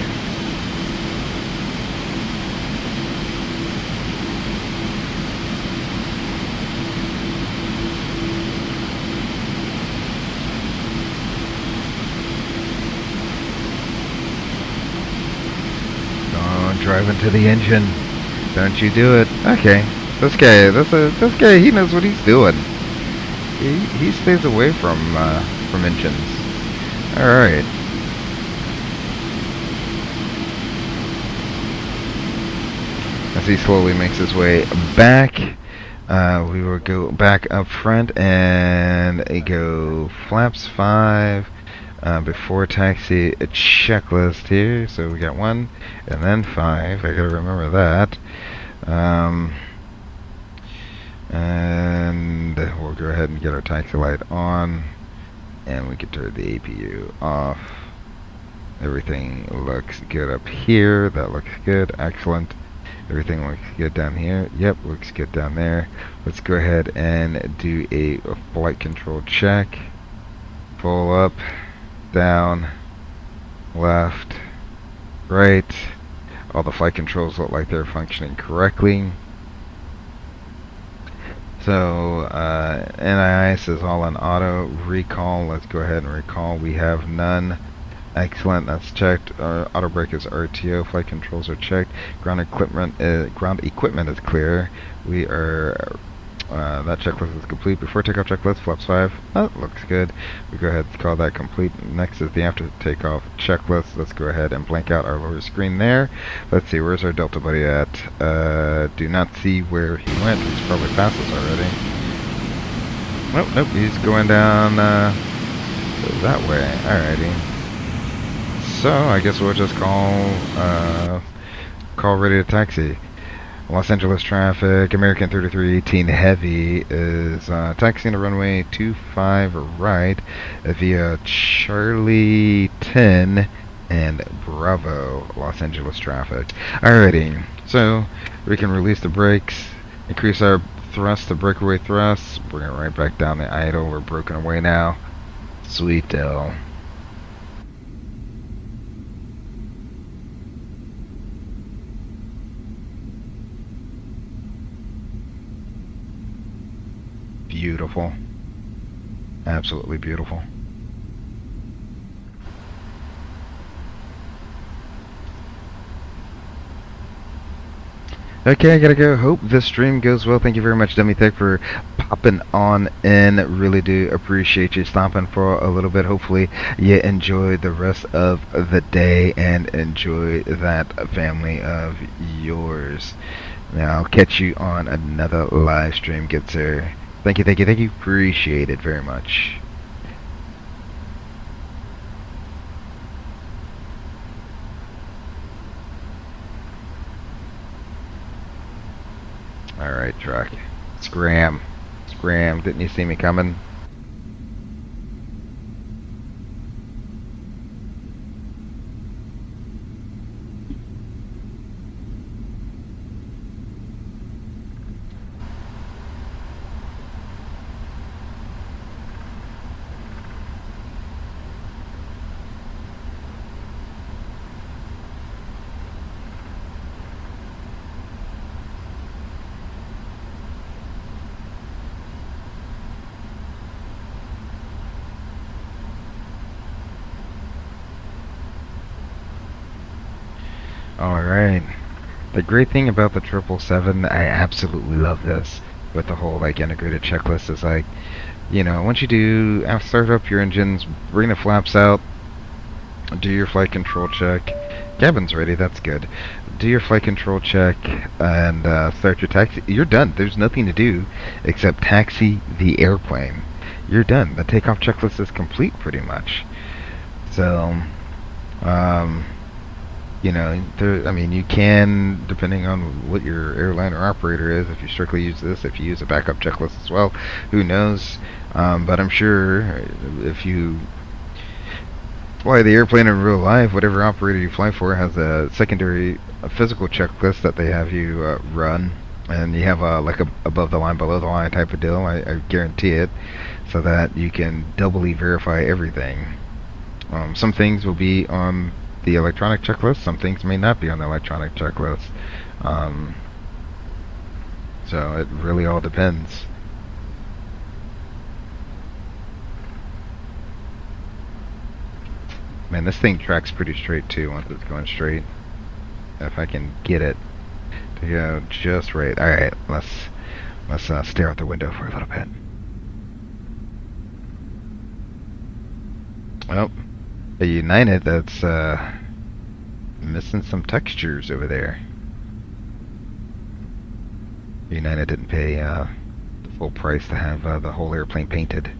Drive into the engine. Don't you do it. Okay. This guy, he knows what he's doing. He stays away from engines. Alright. As he slowly makes his way back, we will go back up front and go flaps 5. Before taxi, a checklist here. So we got 1 and then 5. I gotta remember that. And we'll go ahead and get our taxi light on, and we can turn the APU off. Everything looks good up here. That looks good. Excellent. Everything looks good down here. Yep, looks good down there. Let's go ahead and do a flight control check. Full up. Down, left, right. All the flight controls look like they're functioning correctly. So NIS is all on auto. Recall, let's go ahead and recall. We have none. Excellent, that's checked. Auto brake is RTO. Flight controls are checked. Ground equipment is clear. We are that checklist is complete. Before takeoff checklist, flaps 5. That looks good. We go ahead and call that complete. Next is the after takeoff checklist. Let's go ahead and blank out our lower screen there. Let's see, where's our Delta buddy at? Do not see where he went. He's probably past us already. Nope, he's going down that way. Alrighty. So I guess we'll just call ready to taxi. Los Angeles traffic, American 3318 Heavy is taxiing to runway 25 right via Charlie 10 and Bravo, Los Angeles traffic. Alrighty, so we can release the brakes, increase our thrust to breakaway thrust, bring it right back down the idle. We're broken away now. Sweet deal. Beautiful. Absolutely beautiful. Okay, I gotta go. Hope this stream goes well. Thank you very much, Dummy Tech, for popping on in. Really do appreciate you stopping for a little bit. Hopefully you enjoy the rest of the day and enjoy that family of yours. Now, I'll catch you on another live stream. Good sir. Thank you. Appreciate it very much. Alright, truck. Scram. Didn't you see me coming? Alright. The great thing about the 777, I absolutely love this with the whole like integrated checklist is like, you know, once you do start up your engines, bring the flaps out, do your flight control check. Cabin's ready, that's good. Do your flight control check and start your taxi. You're done. There's nothing to do except taxi the airplane. You're done. The takeoff checklist is complete pretty much. So, um, you know, there, I mean, you can, depending on what your airline or operator is, if you strictly use this, if you use a backup checklist as well, who knows? But I'm sure if you fly the airplane in real life, whatever operator you fly for has a secondary physical checklist that they have you run, and you have like a above the line, below the line type of deal. I guarantee it, so that you can doubly verify everything. Some things will be on the electronic checklist. Some things may not be on the electronic checklist. Um, so it really all depends. Man, this thing tracks pretty straight too once it's going straight. If I can get it to go just right. All right, let's stare out the window for a little bit. Well, a United that's missing some textures over there. United didn't pay the full price to have the whole airplane painted.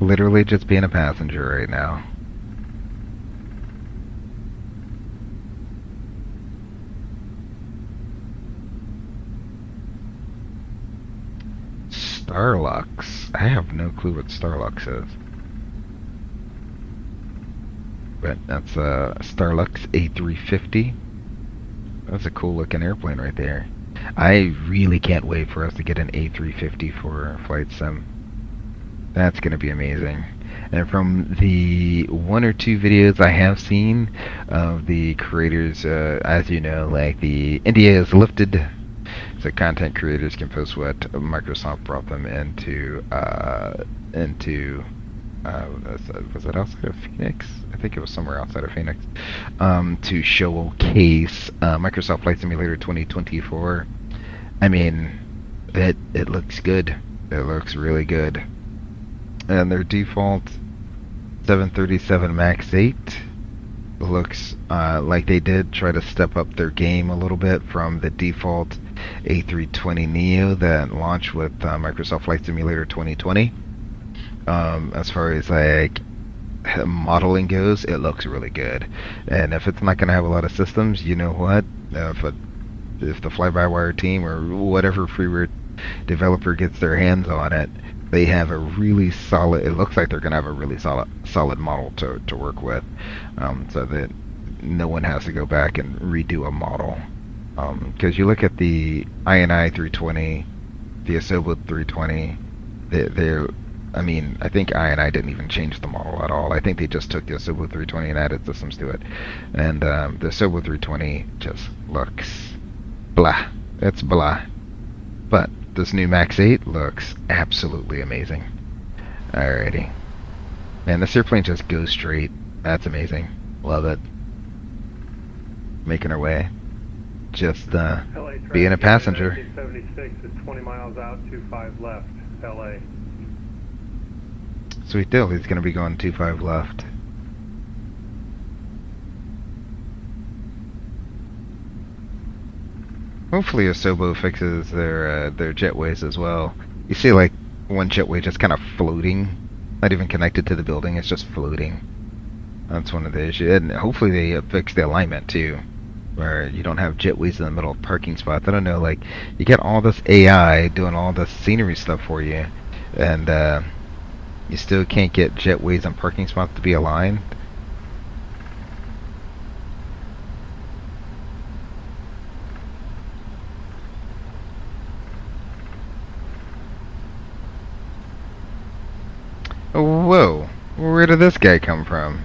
Literally just being a passenger right now. Starlux. I have no clue what Starlux is. But that's a Starlux A350. That's a cool looking airplane right there. I really can't wait for us to get an A350 for Flight Sim. That's going to be amazing. And from the one or two videos I have seen of the creators, as you know, like the NDA is lifted, so content creators can post what Microsoft brought them into was it outside of Phoenix? I think it was somewhere outside of Phoenix, to showcase Microsoft Flight Simulator 2024. I mean, it looks good. It looks really good. And their default 737 MAX 8 looks like they did try to step up their game a little bit from the default A320neo that launched with Microsoft Flight Simulator 2020. As far as like modeling goes, it looks really good. And if it's not going to have a lot of systems, you know what? If the fly-by-wire team or whatever freeware developer gets their hands on it, they have a really solid, it looks like they're going to have a really solid model to work with, so that no one has to go back and redo a model. Because you look at the INI 320, the Asobo 320, they're, I mean, I think INI didn't even change the model at all. I think they just took the Asobo 320 and added systems to it. And the Asobo 320 just looks blah. It's blah. But this new MAX 8 looks absolutely amazing. Alrighty. Man, this airplane just goes straight. That's amazing. Love it. Making our way. Just being a passenger. 1976 is 20 miles out, 25 left, LA. Sweet deal. He's going to be going 25 left. Hopefully Asobo fixes their jetways as well. You see like one jetway just kind of floating, not even connected to the building, it's just floating. That's one of the issues. And hopefully they fix the alignment too, where you don't have jetways in the middle of parking spots. I don't know, like you get all this AI doing all this scenery stuff for you, and you still can't get jetways and parking spots to be aligned. Whoa, where did this guy come from?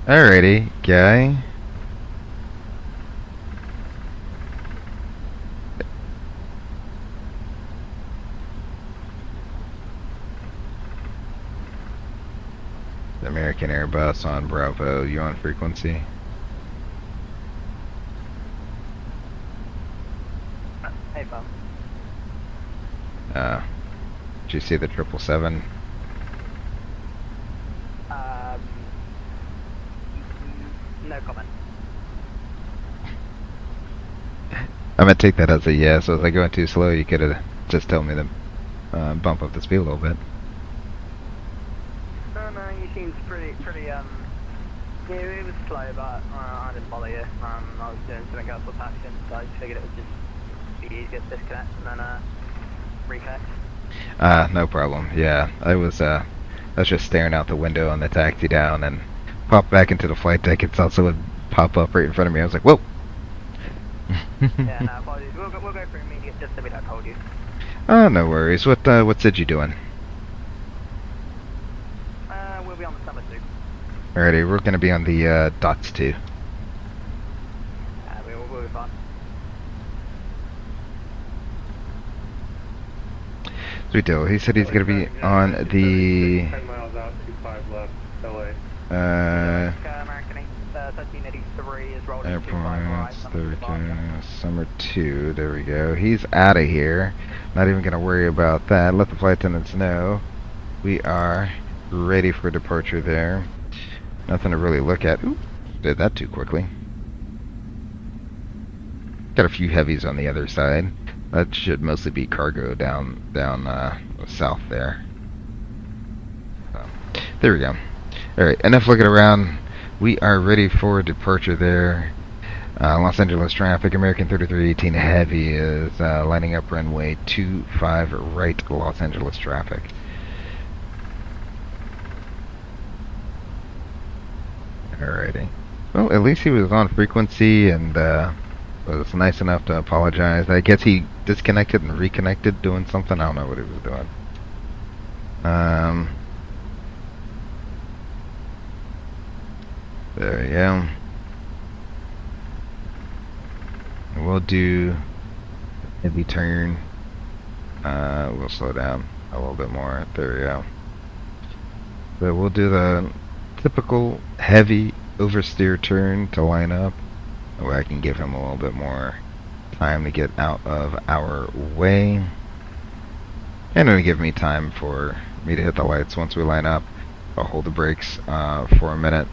Alrighty, guy. American Airbus on Bravo. You on frequency? Hey, Bob. Did you see the 777? No comment. I'm gonna take that as a yes. So if I going too slow, you could have just told me to bump up the speed a little bit. No, you seemed yeah, it was slow, but I didn't bother you. I was doing something else with action, so I just figured it would just be easier to disconnect and then reconnect. No problem. Yeah, I was just staring out the window on the taxi down and popped back into the flight deck. It's also would pop up right in front of me. I was like, whoa. Yeah, no, apologies. We'll go for immediate just so we don't hold you. Oh, no worries. What's it you doing? We'll be on the summer 2. Alrighty, we're gonna be on the dots 2. We'll be fine. Sweet deal. He said he's gonna be on the 10 miles out, 25 left, LA. American 1383 is rolling 25 right. There we go. Summer 2. There we go. He's out of here. Not even gonna worry about that. Let the flight attendants know we are ready for departure there. Nothing to really look at. Oop, did that too quickly. Got a few heavies on the other side. That should mostly be cargo down south there. So, there we go. Alright, enough looking around. We are ready for departure there. Los Angeles traffic, American 3318 Heavy is lining up runway 25 right, Los Angeles traffic. Alrighty. Well, at least he was on frequency and was nice enough to apologize. I guess he disconnected and reconnected doing something. I don't know what he was doing. There we go. We'll do a heavy turn. We'll slow down a little bit more. There we go. But we'll do the typical heavy oversteer turn to line up. Where I can give him a little bit more time to get out of our way. And it'll give me time for me to hit the lights once we line up. I'll hold the brakes for a minute.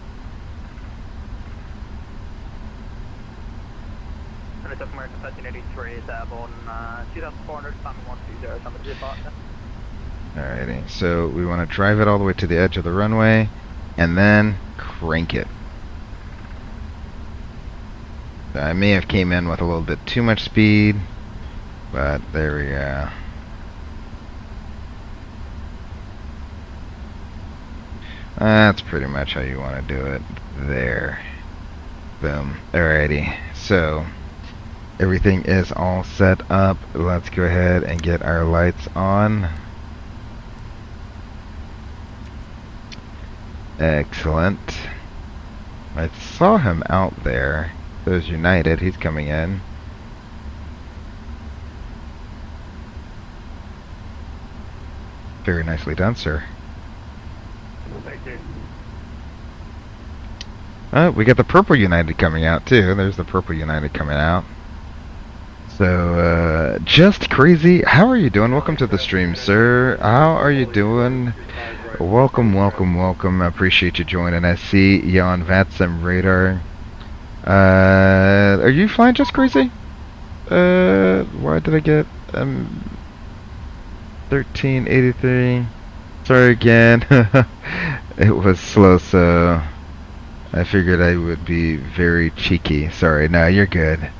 And it's American 1383 is airborne 2400, time 120, summit 2 partner. Alrighty, so we want to drive it all the way to the edge of the runway and then crank it. I may have came in with a little bit too much speed, but there we go. That's pretty much how you want to do it. There. Boom. Alrighty. So, everything is all set up. Let's go ahead and get our lights on. Excellent. I saw him out there. There's United. He's coming in. Very nicely done, sir. Thank you. We got the Purple United coming out too. There's the Purple United coming out. So, just crazy. How are you doing? Welcome to the stream, sir. How are you doing? Welcome, welcome, welcome. I appreciate you joining. I see you on VATSIM radar. Are you flying just crazy? Why did I get 1383? Sorry again. It was slow, so I figured I would be very cheeky. Sorry. No, you're good.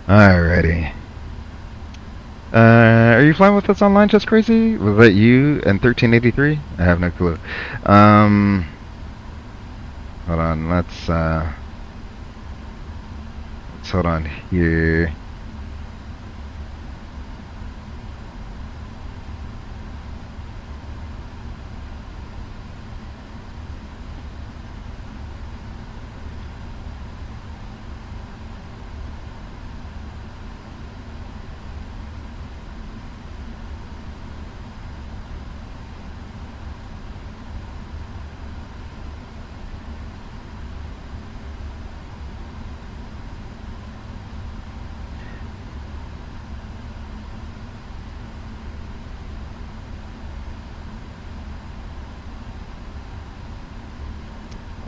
Alrighty. Are you flying with us online just crazy? Was that you and 1383? I have no clue. Hold on, let's hold on here.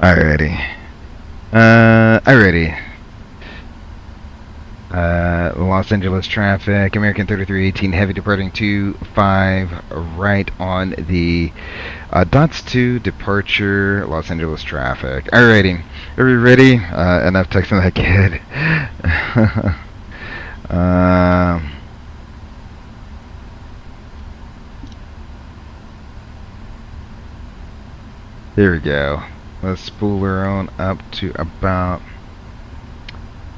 Alrighty. Alrighty. Los Angeles traffic, American 3318 heavy departing 25 right on the dots 2 departure Los Angeles traffic. Alrighty, are we ready? Enough texting that kid. Here we go. Let's spool her on up to about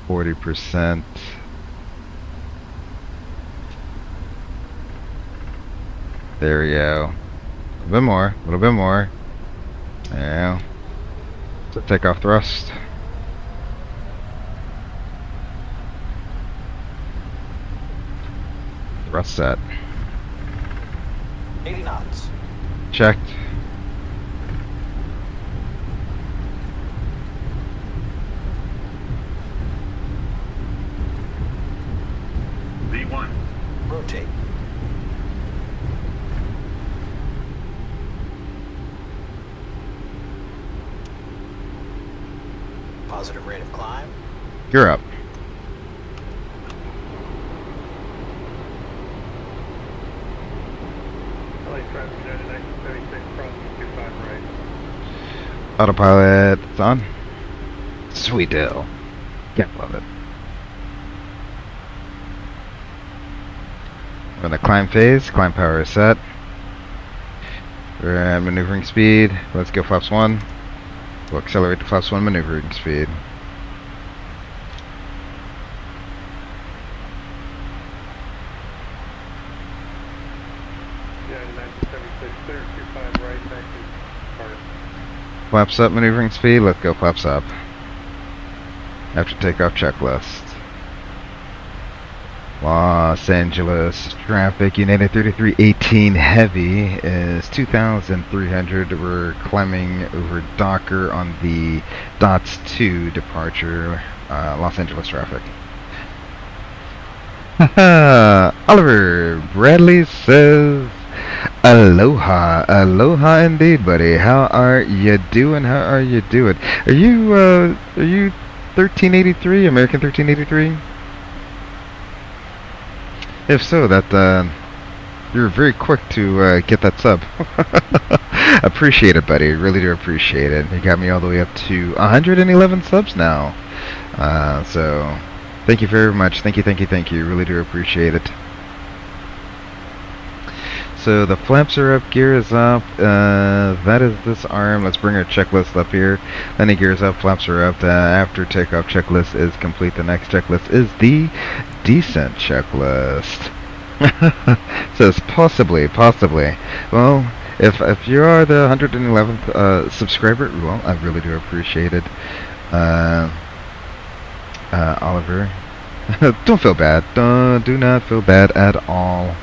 40%. There we go. A little bit more, a little bit more. There. So takeoff thrust. Thrust set. 80 knots. Checked. V1. Rotate. Positive rate of climb. You're up. LA traffic 9936 crossing 25 right. Autopilot, it's on. Sweet deal. Can't love it. We're in the climb phase. Climb power is set. We're at maneuvering speed. Let's go flaps 1. We'll accelerate to flaps 1 maneuvering speed. Yeah, 9976 clear 25 right, back to park. Flaps up maneuvering speed. Let's go flaps up. After takeoff checklist. Los Angeles traffic, United 3318 heavy is 2,300. We're climbing over Docker on the DOTS 2 departure, Los Angeles traffic. Oliver Bradley says, aloha, aloha indeed, buddy. How are you doing? How are you doing? Are you 1383, American 1383? If so, that you're very quick to get that sub. Appreciate it, buddy. Really do appreciate it. You got me all the way up to 111 subs now. So thank you very much. Thank you, thank you, thank you. Really do appreciate it. So the flaps are up, gear is up. That is this arm. Let's bring our checklist up here. Landing gear is up, flaps are up. After takeoff checklist is complete. The next checklist is the descent checklist. Says possibly. Well, if you are the 111th subscriber, well, I really do appreciate it. Oliver, don't feel bad. Do not feel bad at all.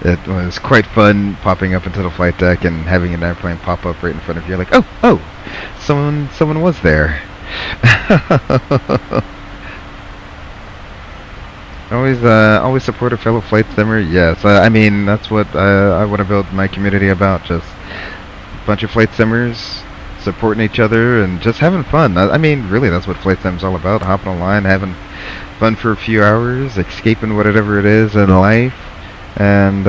It was quite fun popping up into the flight deck and having an airplane pop up right in front of you. Like, oh, someone was there. Always support a fellow flight simmer. Yes, I mean that's what I want to build my community about. Just a bunch of flight simmers supporting each other and just having fun. I mean, really, that's what flight sim's all about. Hopping online, having fun for a few hours, escaping whatever it is in life. And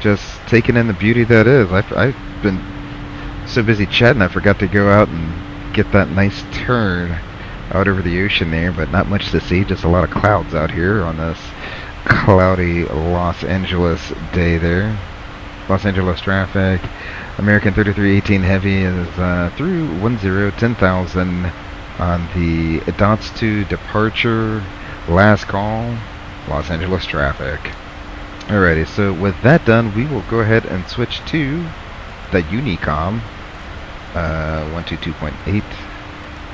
just taking in the beauty that is. I've been so busy chatting I forgot to go out and get that nice turn out over the ocean there, but not much to see, just a lot of clouds out here on this cloudy Los Angeles day there. Los Angeles traffic, American 3318 heavy is through 10,000 on the DOTS 2 departure, last call, Los Angeles traffic. Alrighty, so with that done, we will go ahead and switch to the Unicom 122.8.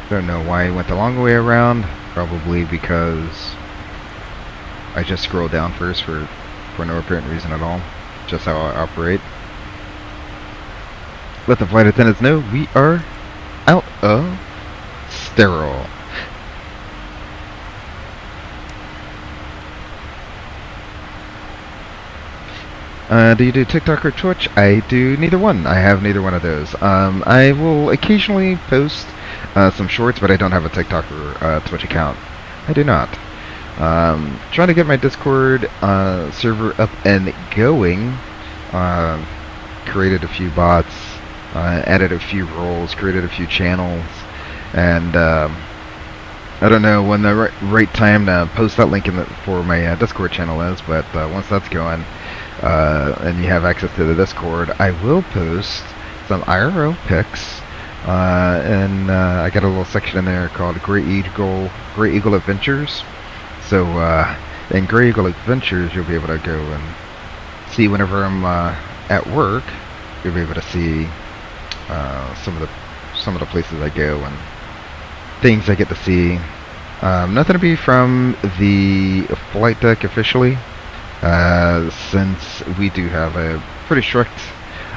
Don't know why I went the long way around. Probably because I just scrolled down first for no apparent reason at all. Just how I operate. Let the flight attendants know we are out of sterile. Do you do TikTok or Twitch? I do neither one. I have neither one of those. I will occasionally post some shorts, but I don't have a TikTok or Twitch account. I do not. Trying to get my Discord server up and going. Created a few bots, added a few roles, created a few channels, and I don't know when the right time to post that link for my Discord channel is, but once that's going, and you have access to the Discord, I will post some IRL pics, and I got a little section in there called Great Eagle Adventures. So in Great Eagle Adventures, you'll be able to go and see whenever I'm at work. You'll be able to see some of the places I go and things I get to see. Nothing to be from the flight deck officially, since we do have a pretty strict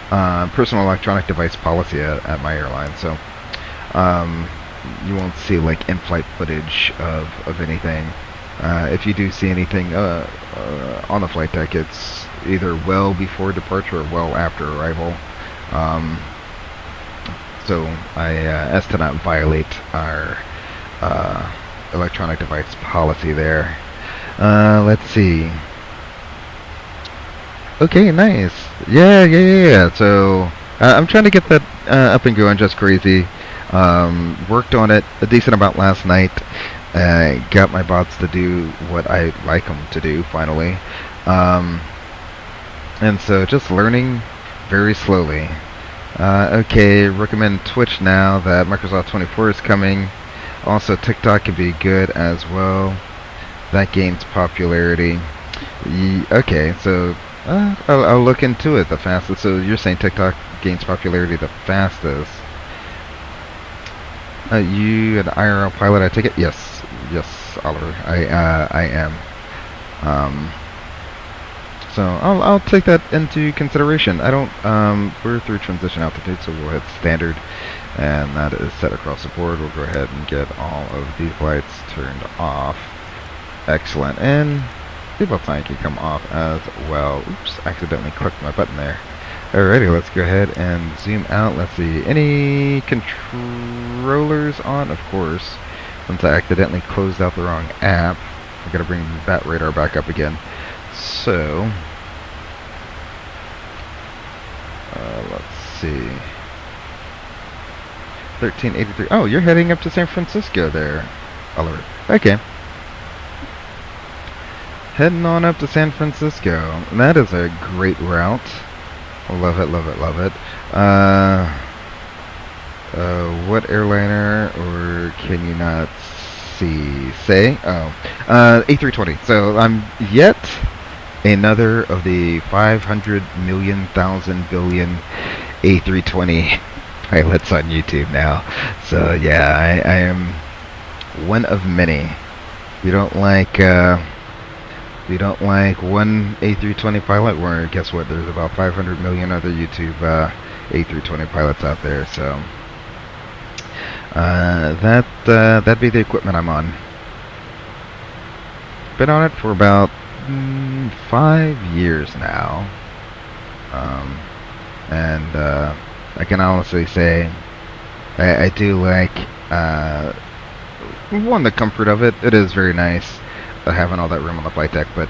personal electronic device policy at my airline. So you won't see like in-flight footage of anything. If you do see anything on the flight deck, it's either well before departure or well after arrival. So as to not violate our electronic device policy there. Let's see. Okay, nice. Yeah. So I'm trying to get that up and going just crazy. Worked on it a decent amount last night. Got my bots to do what I like them to do finally. And so just learning very slowly. Okay, recommend Twitch now that Microsoft 24 is coming. Also, TikTok can be good as well. That gains popularity. Okay, so I'll look into it the fastest. So you're saying TikTok gains popularity the fastest. You an IRL pilot, I take it? Yes, Oliver. I am. So I'll take that into consideration. I don't. We're through transition altitude, so we'll hit standard, and that is set across the board. We'll go ahead and get all of these lights turned off. Excellent, and seatbelt sign can come off as well. Oops, accidentally clicked my button there. Alrighty, let's go ahead and zoom out. Let's see, any controllers on? Of course. Since I accidentally closed out the wrong app, I gotta bring that radar back up again. So, let's see. 1383. Oh, you're heading up to San Francisco there, Oliver. Okay. Heading on up to San Francisco. That is a great route. Love it. What airliner, or can you not see? Say? Oh. A320. So I'm yet another of the 500 million thousand billion A320 pilots on YouTube now. So yeah, I am one of many. You don't like one A320 pilot? Well, guess what? There's about 500 million other YouTube A320 pilots out there. So that'd be the equipment I'm on. Been on it for about 5 years now, and I can honestly say I do like one, the comfort of it. It is very nice having all that room on the flight deck, but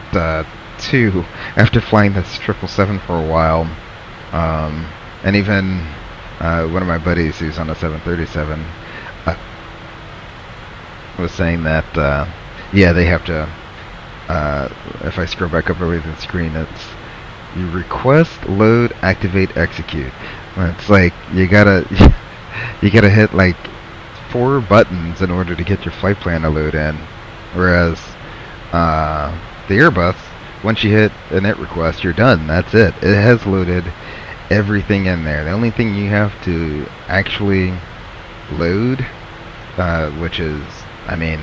two, after flying this 777 for a while, and even one of my buddies who's on a 737 was saying that yeah, they have to, if I scroll back up over the screen, it's you request, load, activate, execute. It's like you gotta hit like 4 buttons in order to get your flight plan to load in, whereas the Airbus, once you hit a net request, you're done. That's it. It has loaded everything in there. The only thing you have to actually load, which is, I mean,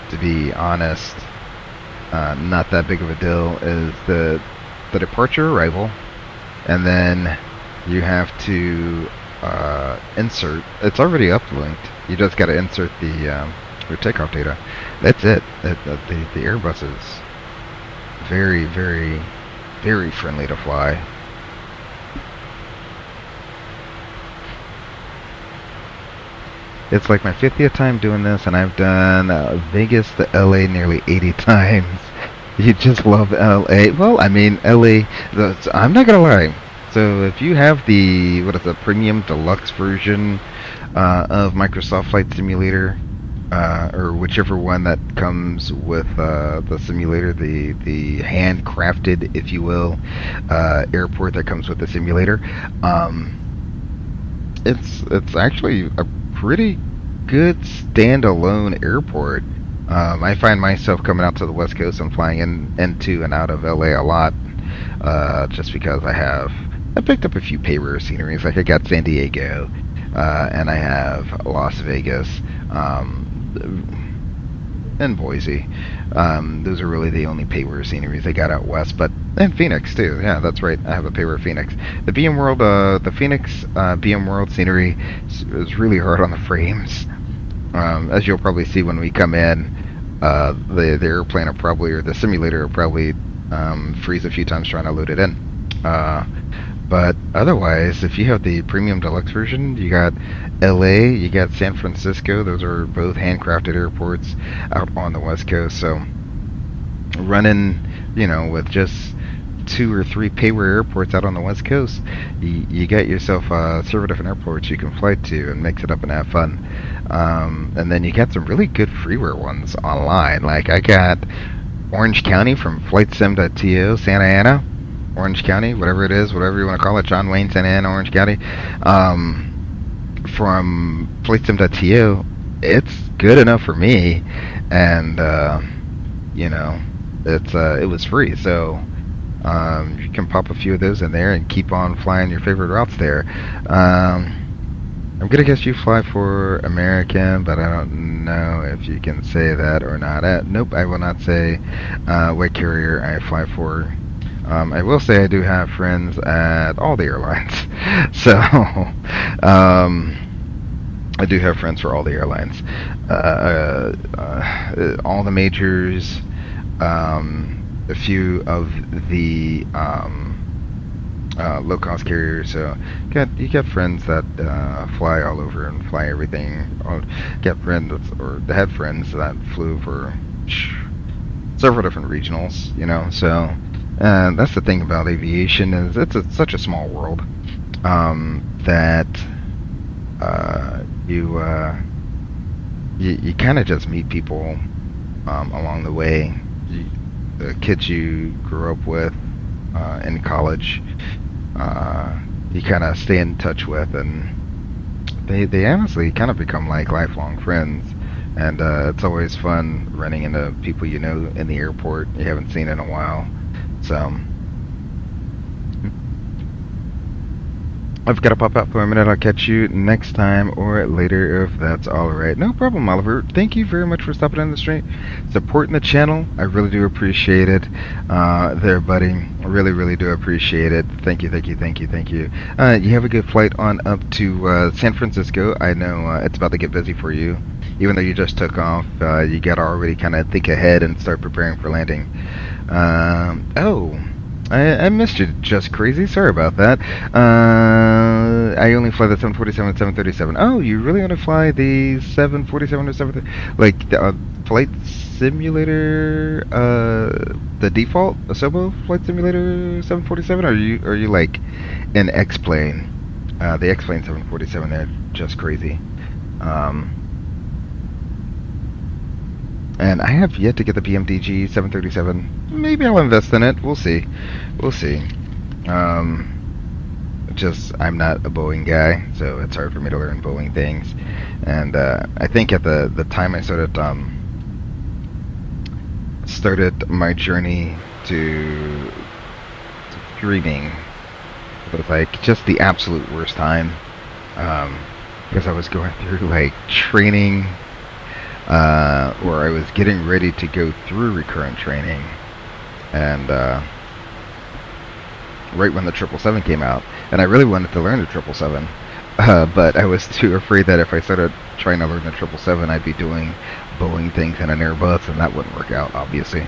to be honest, not that big of a deal, is the departure arrival, and then you have to insert. It's already uplinked. You just got to insert the your takeoff data. That's it. The Airbus is very, very very friendly to fly. It's like my 50th time doing this, and I've done Vegas to LA nearly 80 times. You just love LA. Well, I mean, LA, I'm not gonna lie. So if you have the, what is the premium deluxe version of Microsoft Flight Simulator, or whichever one that comes with the simulator, the handcrafted, if you will, airport that comes with the simulator, it's actually a pretty good standalone airport. I find myself coming out to the West Coast and flying into and out of LA a lot, just because I picked up a few pay-per sceneries. Like I got San Diego, and I have Las Vegas, and Boise. Those are really the only pay-per sceneries I got out west, and Phoenix too. Yeah, that's right. I have a pay-per Phoenix. The BM World, the Phoenix BM World scenery is really hard on the frames. As you'll probably see when we come in, the airplane will probably, or the simulator will probably freeze a few times trying to load it in. But otherwise, if you have the premium deluxe version, you got LA, you got San Francisco. Those are both handcrafted airports out on the West Coast. So running, with just 2 or 3 pay-per airports out on the West Coast, you got yourself several different airports you can fly to and mix it up and have fun. And then you got some really good freeware ones online. Like I got Orange County from FlightSim.to, Santa Ana, Orange County, whatever it is, whatever you want to call it, John Wayne, Santa Ana, Orange County. From FlightSim.to, it's good enough for me, and it was free, so you can pop a few of those in there and keep on flying your favorite routes there. I'm gonna guess you fly for American, but I don't know if you can say that or not. Nope, I will not say what carrier I fly for. I will say I do have friends at all the airlines, so I do have friends for all the airlines, all the majors, a few of the low-cost carriers. So you got friends that fly all over and fly everything. Get friends or had friends that flew for several different regionals. So. That's the thing about aviation, is it's such a small world that you kind of just meet people along the way. The kids you grew up with in college, you kind of stay in touch with, and they honestly kind of become like lifelong friends. And it's always fun running into people in the airport you haven't seen in a while. So I've got to pop out for a minute. I'll catch you next time or later if that's alright. No problem, Oliver. Thank you very much for stopping on the stream, supporting the channel. I really do appreciate it. There, buddy. I really, really do appreciate it. Thank you, thank you, thank you, thank you. You have a good flight on up to San Francisco. I know it's about to get busy for you. Even though you just took off, you got to already kind of think ahead and start preparing for landing. I missed you, just crazy. Sorry about that. I only fly the 747 737. Oh, you really want to fly the 747 or 737? Like the flight simulator, the default Asobo flight simulator 747? Or are you like an X-plane? The X-plane 747 there, just crazy. And I have yet to get the PMDG 737. Maybe I'll invest in it. We'll see. We'll see. I'm not a Boeing guy, so it's hard for me to learn Boeing things. And I think at the time I started my journey to streaming, it was like just the absolute worst time, because I was going through like training. Or I was getting ready to go through recurrent training, and right when the 777 came out, and I really wanted to learn the 777, but I was too afraid that if I started trying to learn the 777, I'd be doing Boeing things in an Airbus, and that wouldn't work out, obviously.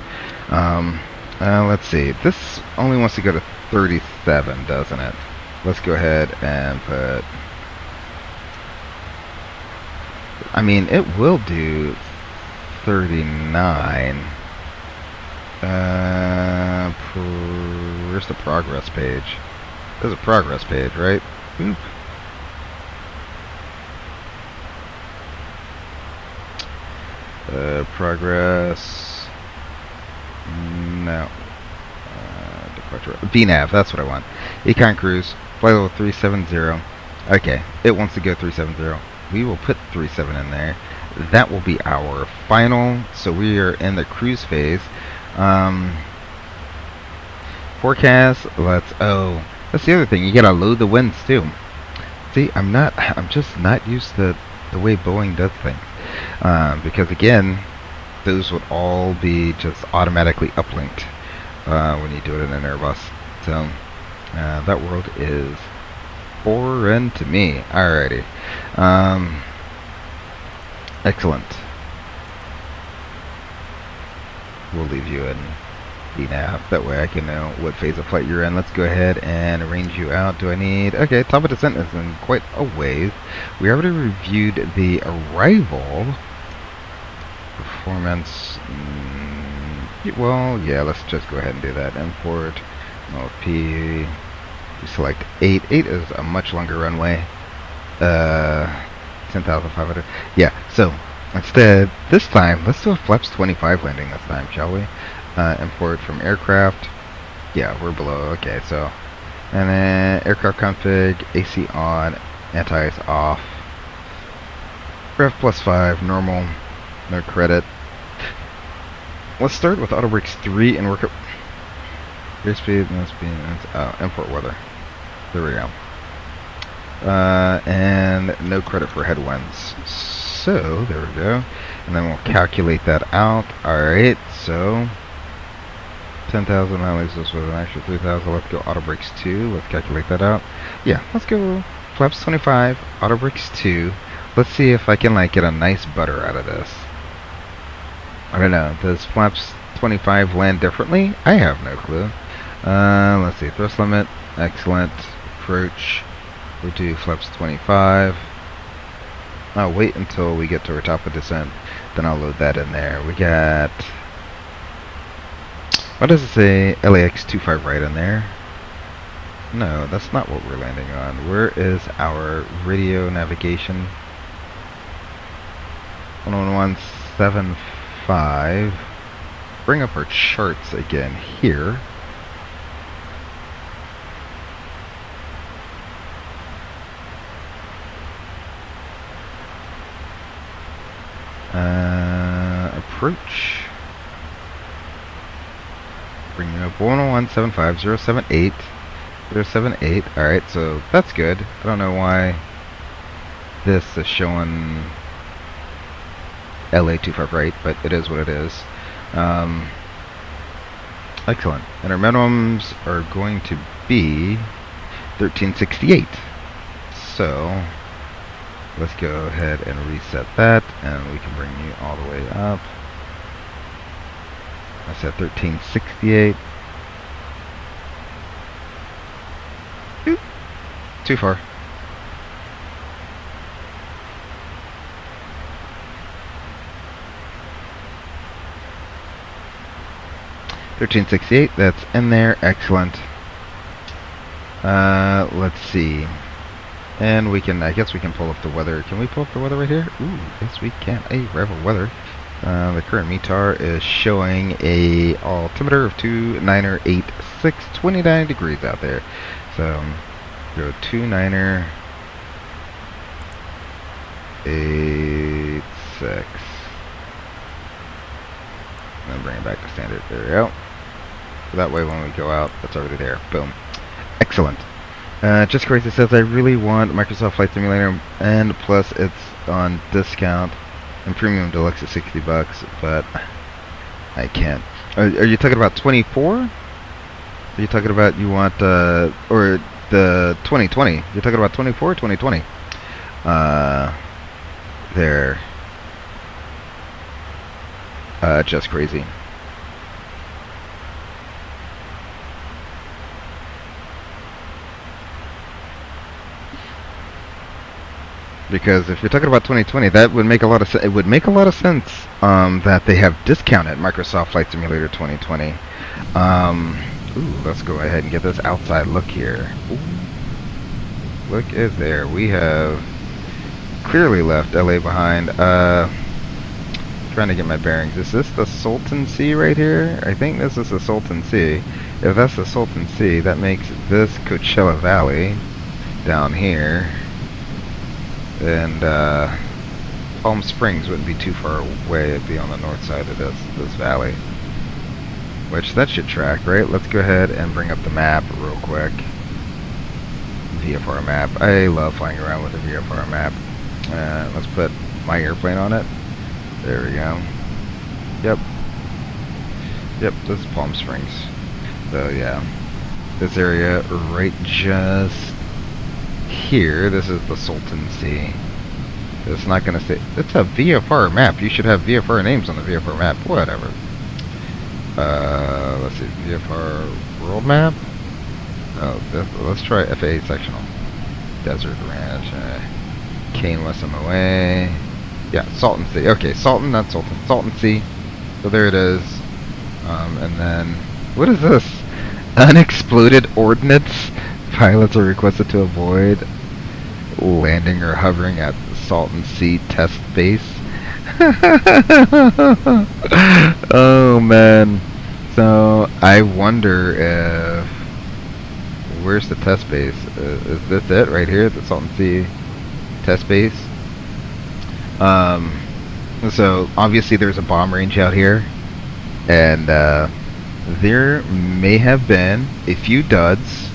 Let's see. This only wants to go to 37, doesn't it? Let's go ahead and put... I mean, it will do 39. Where's the progress page? There's a progress page, right? Oop. Progress. No. Departure. VNAV, that's what I want. Econ Cruise, flight level 370. Okay, it wants to go 370. We will put 37 in there. That will be our final. So we are in the cruise phase. Forecast. That's the other thing. You gotta load the winds too. See, I'm just not used to the way Boeing does things. Because again, those would all be just automatically uplinked when you do it in an Airbus. So that world is foreign to me. Alrighty. Excellent. We'll leave you in VNAV. That way I can know what phase of flight you're in. Let's go ahead and arrange you out. Do I need... Okay, top of descent is in quite a ways. We already reviewed the arrival. Performance... well, yeah, let's just go ahead and do that. Import. LP. We select 8. 8 is a much longer runway. 10,500. Yeah, so instead, this time, let's do a flaps 25 landing this time, shall we? Import from aircraft. Yeah, we're below. Okay, so. And then aircraft config, AC on, anti-ice off. Ref +5, normal, no credit. Let's start with auto brakes 3 and work up. Airspeed, no speed, import weather. There we go. And no credit for headwinds. So, there we go. And then we'll calculate that out. Alright, so 10,000 miles, this was an extra 3,000. Let's go auto brakes 2. Let's calculate that out. Yeah, let's go flaps 25, auto brakes 2. Let's see if I can like get a nice butter out of this. I don't know. Does flaps 25 land differently? I have no clue. Let's see. Thrust limit. Excellent. Approach. We'll do flaps 25. I'll wait until we get to our top of descent. Then I'll load that in there. We got... What does it say? LAX-25 right in there. No, that's not what we're landing on. Where is our radio navigation? 11175. Bring up our charts again here. Approach. Bring you up 10175 078. Alright, so that's good. I don't know why this is showing LA-25 right, but it is what it is. Excellent. And our minimums are going to be 1368. So let's go ahead and reset that, and we can bring you all the way up. I said 1368. Oop. Too far. $13.68. That's in there. Excellent. Let's see. And we can, I guess we can pull up the weather. Can we pull up the weather right here? Ooh, yes we can. Hey, arrival weather. The current METAR is showing a altimeter of 2986, 29 degrees out there. So, go 2986. And then bring it back to standard. There we go. So that way when we go out, it's already there. Boom. Excellent. Just Crazy says, I really want Microsoft Flight Simulator, and plus it's on discount, and Premium Deluxe is $60, but I can't. Are you talking about 24? Are you talking about you want, or the 2020? You're talking about 24 or 2020? There. Just Crazy. Because if you're talking about 2020, that would make a lot of it would make a lot of sense that they have discounted Microsoft Flight Simulator 2020. Let's go ahead and get this outside look here. Ooh, look at there. We have clearly left LA behind. Trying to get my bearings. Is this the Salton Sea right here? I think this is the Salton Sea. If that's the Salton Sea, that makes this Coachella Valley down here. And Palm Springs wouldn't be too far away. It'd be on the north side of this valley. Which that should track, right? Let's go ahead and bring up the map real quick. VFR map. I love flying around with a VFR map. Let's put my airplane on it. There we go. Yep. Yep, this is Palm Springs. So yeah. This area right just here, this is the Salton Sea. It's not gonna say, it's a VFR map. You should have VFR names on the VFR map. Whatever. Let's see, VFR world map. Oh, let's try FAA sectional. Desert Ranch, Kane West MOA. Yeah, Salton Sea. Okay, Salton, not Salton. Salton Sea. So there it is. And then, what is this? Unexploded ordnance. Pilots are requested to avoid landing or hovering at Salton Sea test base. Oh man. So I wonder if where's the test base? Is this it right here, the Salton Sea test base? So obviously there's a bomb range out here, and there may have been a few duds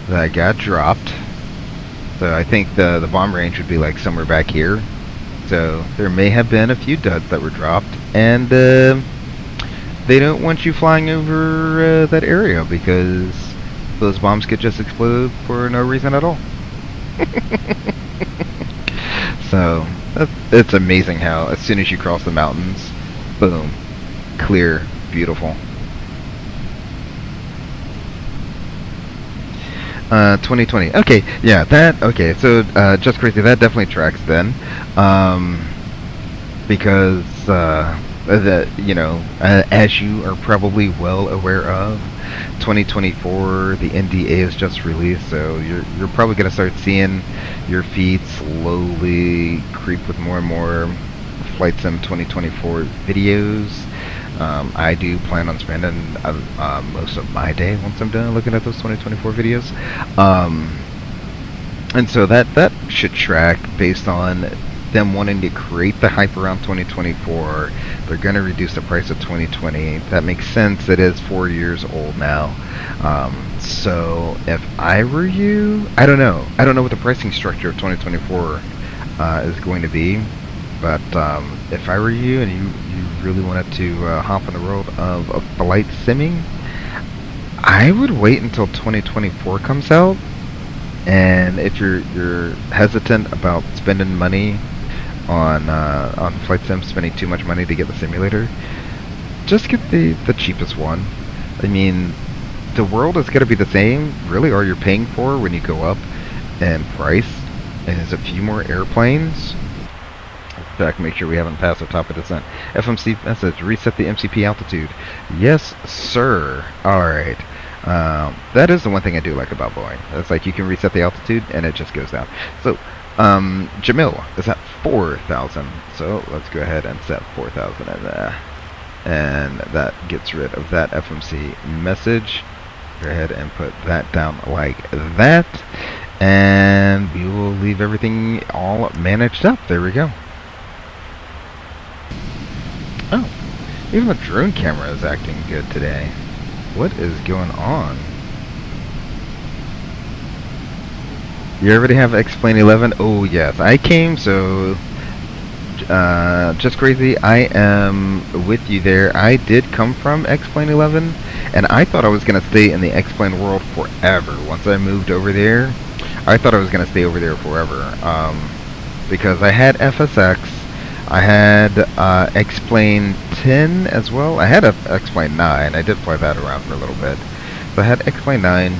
that got dropped. So I think the bomb range would be like somewhere back here. So there may have been a few duds that were dropped, and they don't want you flying over that area because those bombs could just explode for no reason at all. So it's amazing how as soon as you cross the mountains, boom, clear, beautiful. 2020. Okay, yeah, that, okay, so, just crazy, that definitely tracks then, because, you know, as you are probably well aware of, 2024, the NDA is just released, so you're probably going to start seeing your feed slowly creep with more and more Flight Sim 2024 videos. I do plan on spending most of my day once I'm done looking at those 2024 videos. And so that should track based on them wanting to create the hype around 2024. They're going to reduce the price of 2020. That makes sense. It is 4 years old now. So if I were you, I don't know. I don't know what the pricing structure of 2024 is going to be. But if I were you and you really wanted to hop in the world of flight simming, I would wait until 2024 comes out. And if you're hesitant about spending money on flight sim, spending too much money to get the simulator, just get the cheapest one. I mean, the world is going to be the same. Really, all you're paying for when you go up in price is a few more airplanes. Check, make sure we haven't passed the top of descent. FMC message, reset the MCP altitude. Yes, sir. Alright. That is the one thing I do like about Boeing. It's like you can reset the altitude and it just goes down. So, Jamil is at 4,000. So, let's go ahead and set 4,000 in there. And that gets rid of that FMC message. Go ahead and put that down like that. And we will leave everything all managed up. There we go. Oh, even the drone camera is acting good today. What is going on? You already have X-Plane 11? Oh yes, I came, so just crazy, I am with you there. I did come from X-Plane 11, and I thought I was going to stay in the X-Plane world forever. Once I moved over there, I thought I was going to stay over there forever, because I had FSX, I had X-Plane 10 as well. I had a X-Plane 9. I did fly that around for a little bit. So I had X-Plane 9,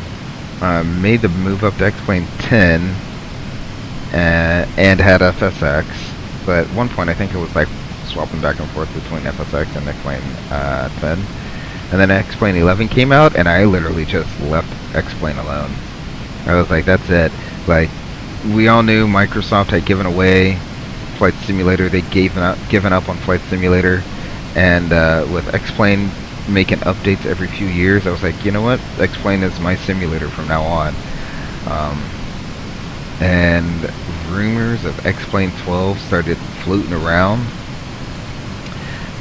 made the move up to X-Plane 10, and had FSX. But at one point, I think it was like swapping back and forth between FSX and X-Plane 10. And then X-Plane 11 came out, and I literally just left X-Plane alone. I was like, that's it. Like, we all knew Microsoft had given away Flight Simulator. They'd given up on Flight Simulator. And with X-Plane making updates every few years, I was like, you know what? X-Plane is my simulator from now on. And rumors of X-Plane 12 started floating around.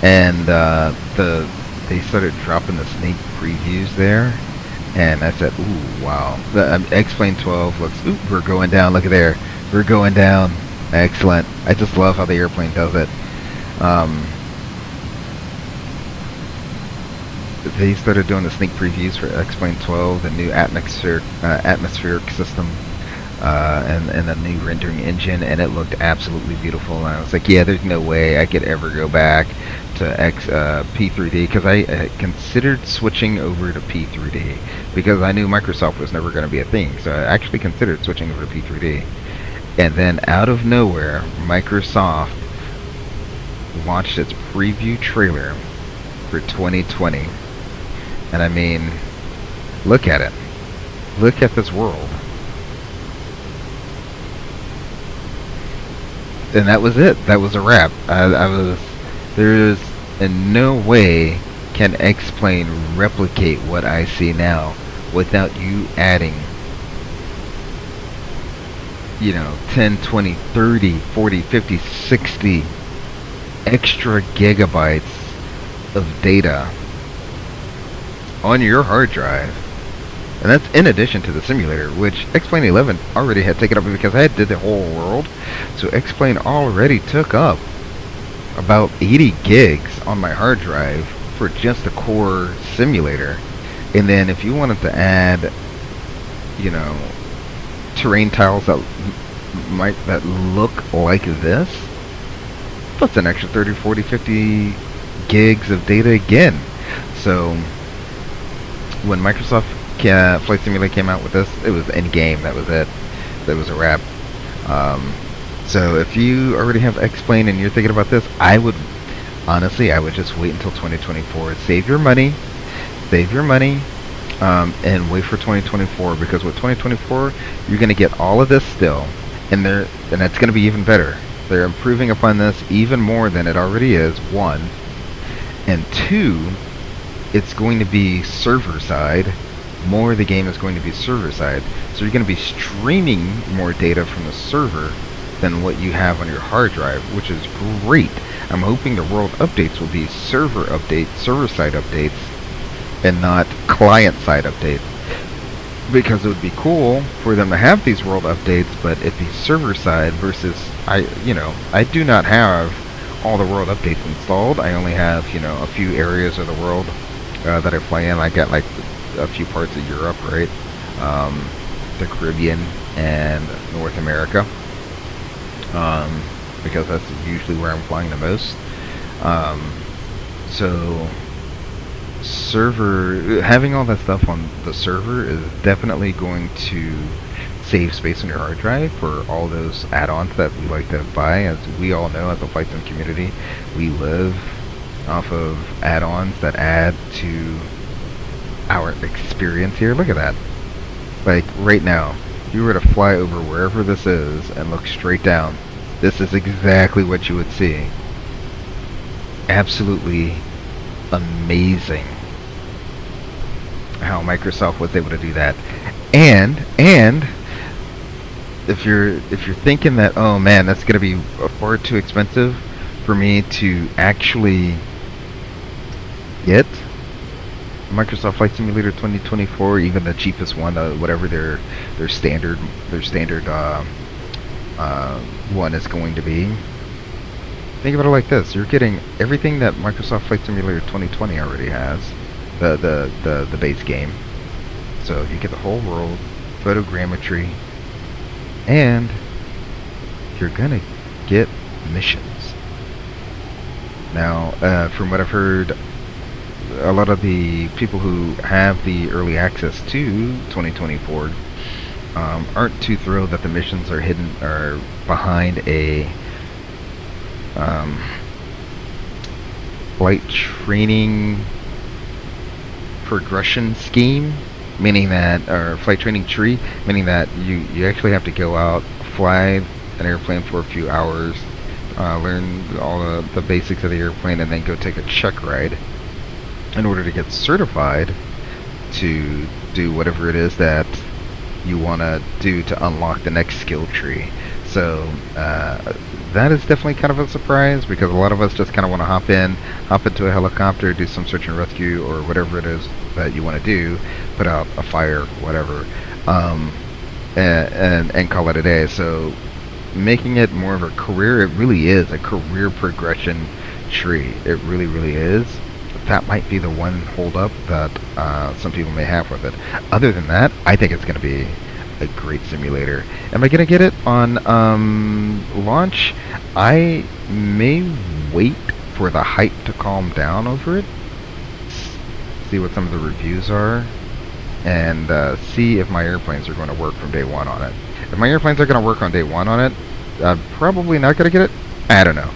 And they started dropping the sneak previews there. And I said, ooh, wow. The X-Plane 12 looks, ooh, we're going down. Look at there. We're going down. Excellent. I just love how the airplane does it. They started doing the sneak previews for X-Plane 12, the new atmospheric system, and the new rendering engine, and it looked absolutely beautiful. And I was like, yeah, there's no way I could ever go back to P3D, because I considered switching over to P3D because I knew Microsoft was never going to be a thing. So I actually considered switching over to P3D, and then out of nowhere, Microsoft launched its preview trailer for 2020. And I mean, look at it. Look at this world. And that was it. That was a wrap. There's in no way can X-Plane replicate what I see now without you adding, 10, 20, 30, 40, 50, 60 extra gigabytes of data on your hard drive. And that's in addition to the simulator, which X-Plane 11 already had taken up, because I did the whole world. So X-Plane already took up about 80 gigs on my hard drive for just the core simulator. And then if you wanted to add, terrain tiles that look like this, that's an extra 30, 40, 50 gigs of data again. So when Microsoft Flight Simulator came out with this, it was in game. That was it. That was a wrap. So if you already have X-Plane and you're thinking about this, I would just wait until 2024. Save your money, and wait for 2024, because with 2024 you're going to get all of this still, and it's going to be even better. They're improving upon this even more than it already is, one, and two, it's going to be server side. More of the game is going to be server side, so you're going to be streaming more data from the server than what you have on your hard drive, which is great. I'm hoping the world updates will be server side updates, and not client side updates, because it would be cool for them to have these world updates, but it'd be server side versus I do not have all the world updates installed. I only have a few areas of the world that I play in. I got like a few parts of Europe, right? The Caribbean and North America, because that's usually where I'm flying the most. So having all that stuff on the server is definitely going to save space on your hard drive for all those add-ons that we like to buy. As we all know, as a flight sim community, we live off of add-ons that add to our experience here. Look at that. Like right now, if you were to fly over wherever this is and look straight down, this is exactly what you would see. Absolutely amazing how Microsoft was able to do that. And if you're thinking that, oh man, that's going to be far too expensive for me to actually get Microsoft Flight Simulator 2024, even the cheapest one, whatever their standard one is going to be. Think about it like this: you're getting everything that Microsoft Flight Simulator 2020 already has, the base game. So you get the whole world, photogrammetry, and you're gonna get missions. Now, from what I've heard, a lot of the people who have the early access to 2024 aren't too thrilled that the missions are hidden or behind a flight training progression scheme, meaning that, or flight training tree, meaning that you actually have to go out, fly an airplane for a few hours, learn all the basics of the airplane, and then go take a check ride in order to get certified to do whatever it is that you want to do to unlock the next skill tree. So that is definitely kind of a surprise, because a lot of us just kind of want to hop into a helicopter, do some search and rescue or whatever it is that you want to do, put out a fire, whatever, and call it a day. So making it more of a career, it really is a career progression tree. It really, really is. That might be the one hold up that some people may have with it. Other than that, I think it's going to be a great simulator. Am I going to get it on launch? I may wait for the hype to calm down over it, see what some of the reviews are, and see if my airplanes are going to work from day one on it. If my airplanes are going to work on day one on it, I'm probably not going to get it. I don't know.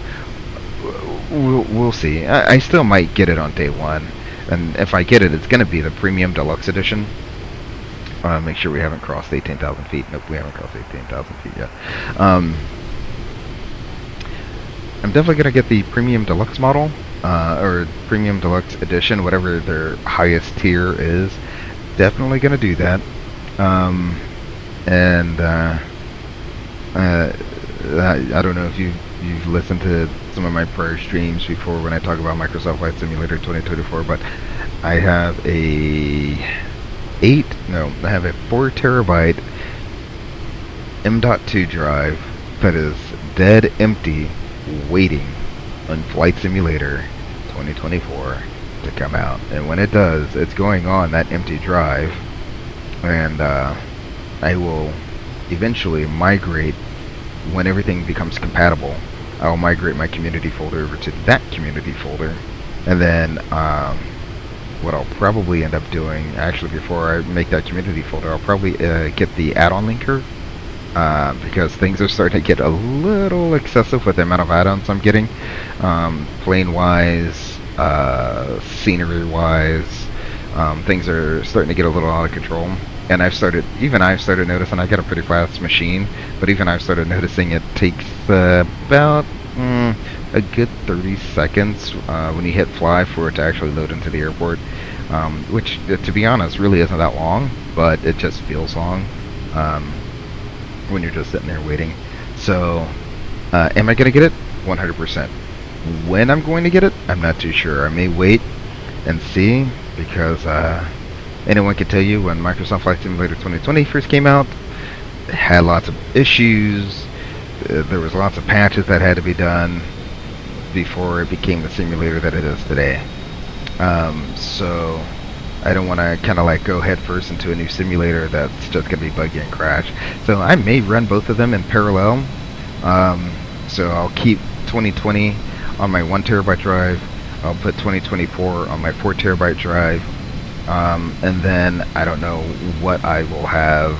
We'll see. I still might get it on day one, and if I get it, it's going to be the Premium Deluxe Edition. Make sure we haven't crossed 18,000 feet. Nope, we haven't crossed 18,000 feet yet. I'm definitely going to get the Premium Deluxe model, or Premium Deluxe Edition, whatever their highest tier is. Definitely going to do that. I don't know if you've listened to some of my prior streams before when I talk about Microsoft Flight Simulator 2024, but I have a 4 terabyte M.2 drive that is dead empty, waiting on Flight Simulator 2024 to come out. And when it does, it's going on that empty drive, and I will eventually migrate. When everything becomes compatible, I'll migrate my community folder over to that community folder, and then what I'll probably end up doing, actually before I make that community folder, I'll probably get the add-on linker, because things are starting to get a little excessive with the amount of add-ons I'm getting, plane-wise, scenery-wise. Things are starting to get a little out of control. And I've started noticing, I got a pretty fast machine, but even I've started noticing it takes about a good 30 seconds when you hit fly for it to actually load into the airport, which, to be honest, really isn't that long, but it just feels long when you're just sitting there waiting. So, am I going to get it? 100%. When I'm going to get it, I'm not too sure. I may wait and see, because anyone can tell you when Microsoft Flight Simulator 2020 first came out, it had lots of issues. There was lots of patches that had to be done before it became the simulator that it is today. So I don't want to kind of like go head first into a new simulator that's just going to be buggy and crash. So I may run both of them in parallel. So I'll keep 2020 on my 1 terabyte drive. I'll put 2024 on my 4 terabyte drive. And then I don't know what I will have.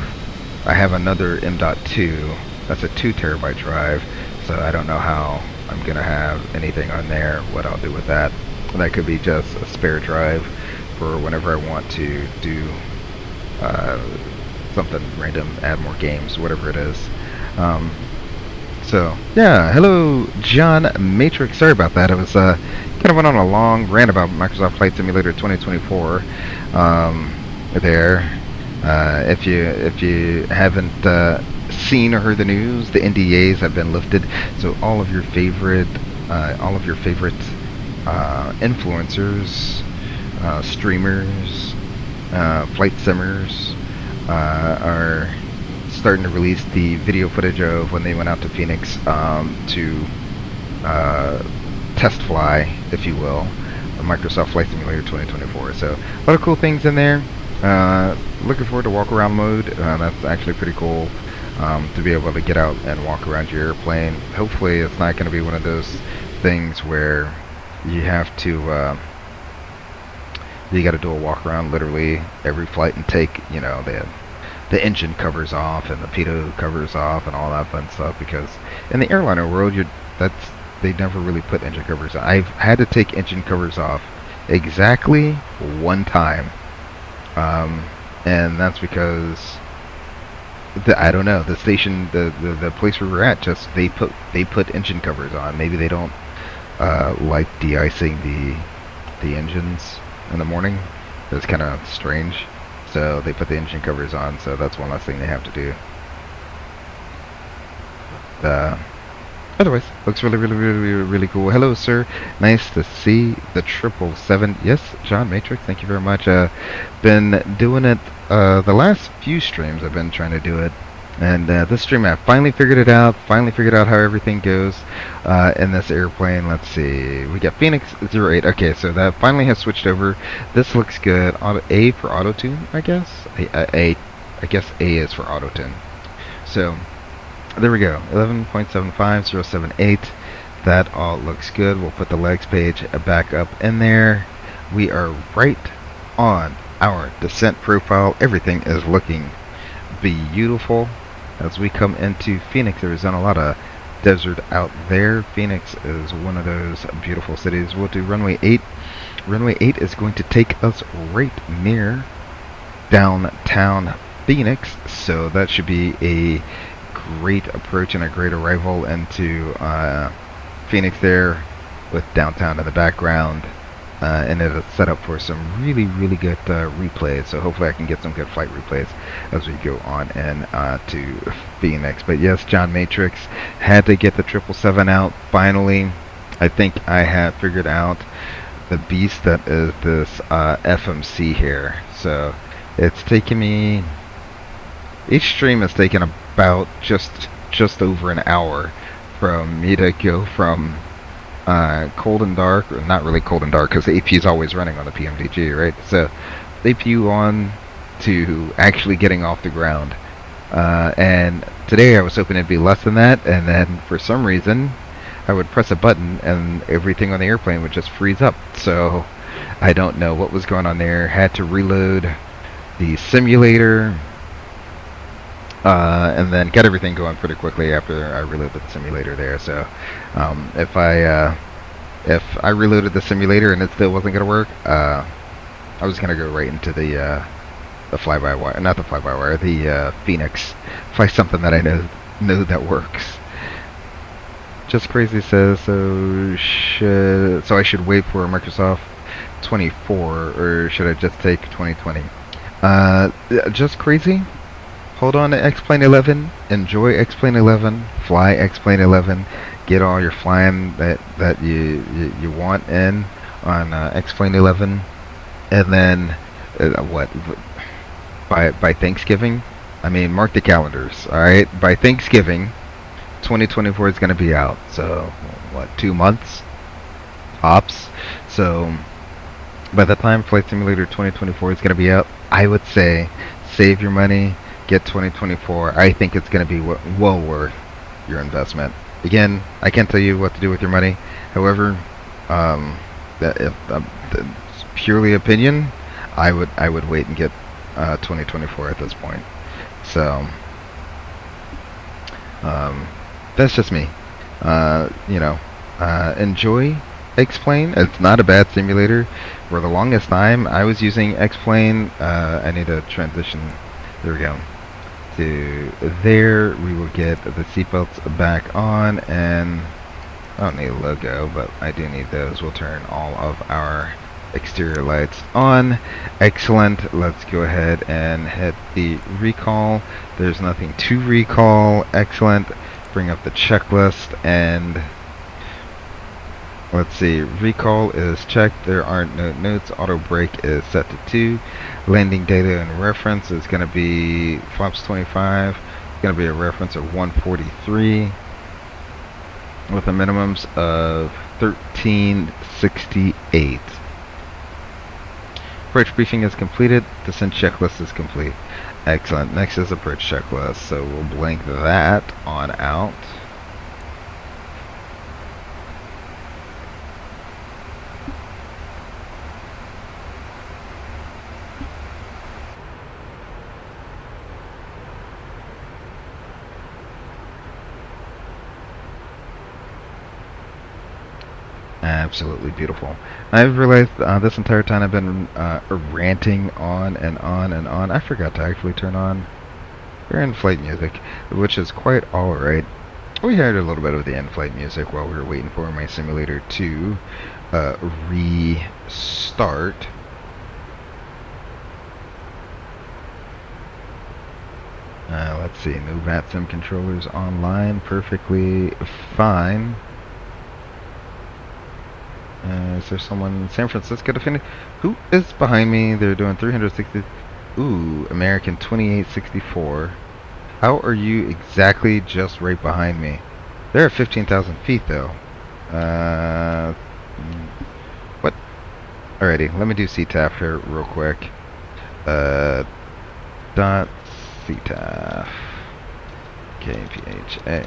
I have another M.2. That's a 2 terabyte drive. So I don't know how I'm going to have anything on there, what I'll do with that. That could be just a spare drive for whenever I want to do something random, add more games, whatever it is. So, yeah, hello, John Matrix. Sorry about that. I was kind of went on a long rant about Microsoft Flight Simulator 2024 there. If you haven't seen or heard the news, the NDAs have been lifted, so all of your favorite influencers, streamers, flight simmers are starting to release the video footage of when they went out to Phoenix to test fly, if you will, Microsoft Flight Simulator 2024. So a lot of cool things in there. Looking forward to walk around mode. That's actually pretty cool to be able to get out and walk around your airplane. Hopefully it's not going to be one of those things where you have to you got to do a walk around literally every flight and take, you know, the the engine covers off and the pitot covers off and all that fun stuff, because in the airliner world, they never really put engine covers on. I've had to take engine covers off exactly one time, and that's because I don't know, the station, the place where we're at, just they put engine covers on. Maybe they don't like de-icing the engines in the morning. It's kind of strange. So they put the engine covers on, so that's one less thing they have to do. Otherwise, looks really cool. Hello, sir. Nice to see the 777. Yes, John Matrix, thank you very much. Been doing it, the last few streams I've been trying to do it. And this stream I finally figured it out. Finally figured out how everything goes in this airplane. Let's see. We got Phoenix 08. Okay, so that finally has switched over. This looks good. A for auto tune, I guess. I guess A is for auto tune. So there we go. 11.75078. That all looks good. We'll put the legs page back up in there. We are right on our descent profile. Everything is looking beautiful. As we come into Phoenix, there's not a lot of desert out there. Phoenix is one of those beautiful cities. We'll do runway 8. Runway 8 is going to take us right near downtown Phoenix, so that should be a great approach and a great arrival into Phoenix there, with downtown in the background. And it is set up for some really good replays, so hopefully I can get some good flight replays as we go on in to Phoenix. But yes, John Matrix, had to get the 777 out finally. I think I have figured out the beast that is this FMC here. So it's taken me, each stream has taken about just over an hour from me to go from cold and dark, or not really cold and dark, because the APU is always running on the PMDG, right? So the APU on to actually getting off the ground. And today I was hoping it'd be less than that, and then for some reason I would press a button and everything on the airplane would just freeze up. So I don't know what was going on there. Had to reload the simulator, and then got everything going pretty quickly after I reloaded the simulator there. So if I reloaded the simulator and it still wasn't gonna work, I was gonna go right into the fly-by-wire, not the fly-by-wire, the Phoenix, fly something that I know that works. Just Crazy says, so I should wait for Microsoft 24, or should I just take 2020? Just Crazy, hold on to X-Plane 11, enjoy X-Plane 11, fly X-Plane 11, get all your flying that you want in on X-Plane 11, and then by Thanksgiving, I mean, mark the calendars, alright? By Thanksgiving, 2024 is going to be out. So, what, 2 months? Tops. So, by the time Flight Simulator 2024 is going to be out, I would say save your money, get 2024. I think it's going to be well worth your investment. Again, I can't tell you what to do with your money. However, if purely opinion, I would wait and get 2024 at this point. So, that's just me. Enjoy X-Plane. It's not a bad simulator. For the longest time, I was using X-Plane. I need to transition. There we go. To there, we will get the seatbelts back on, and I don't need a logo, but I do need those. We'll turn all of our exterior lights on. Excellent. Let's go ahead and hit the recall. There's nothing to recall. Excellent. Bring up the checklist, and let's see. Recall is checked. There aren't no notes. Auto brake is set to 2. Landing data and reference is going to be flaps 25. It's going to be a reference of 143 with a minimums of 1368. Approach briefing is completed. Descent checklist is complete. Excellent. Next is approach checklist. So we'll blank that on out. absolutely beautiful. I've realized this entire time I've been ranting on and on and on. I forgot to actually turn on your in-flight music, which is quite alright. We heard a little bit of the in-flight music while we were waiting for my simulator to restart. Let's see, no VATSIM controllers online, perfectly fine. Is there someone in San Francisco to finish? Who is behind me? They're doing 360. Ooh, American 2864. How are you exactly just right behind me? They're at 15,000 feet though. What? Alrighty, let me do CTAF here real quick. Dot CTAF KPHX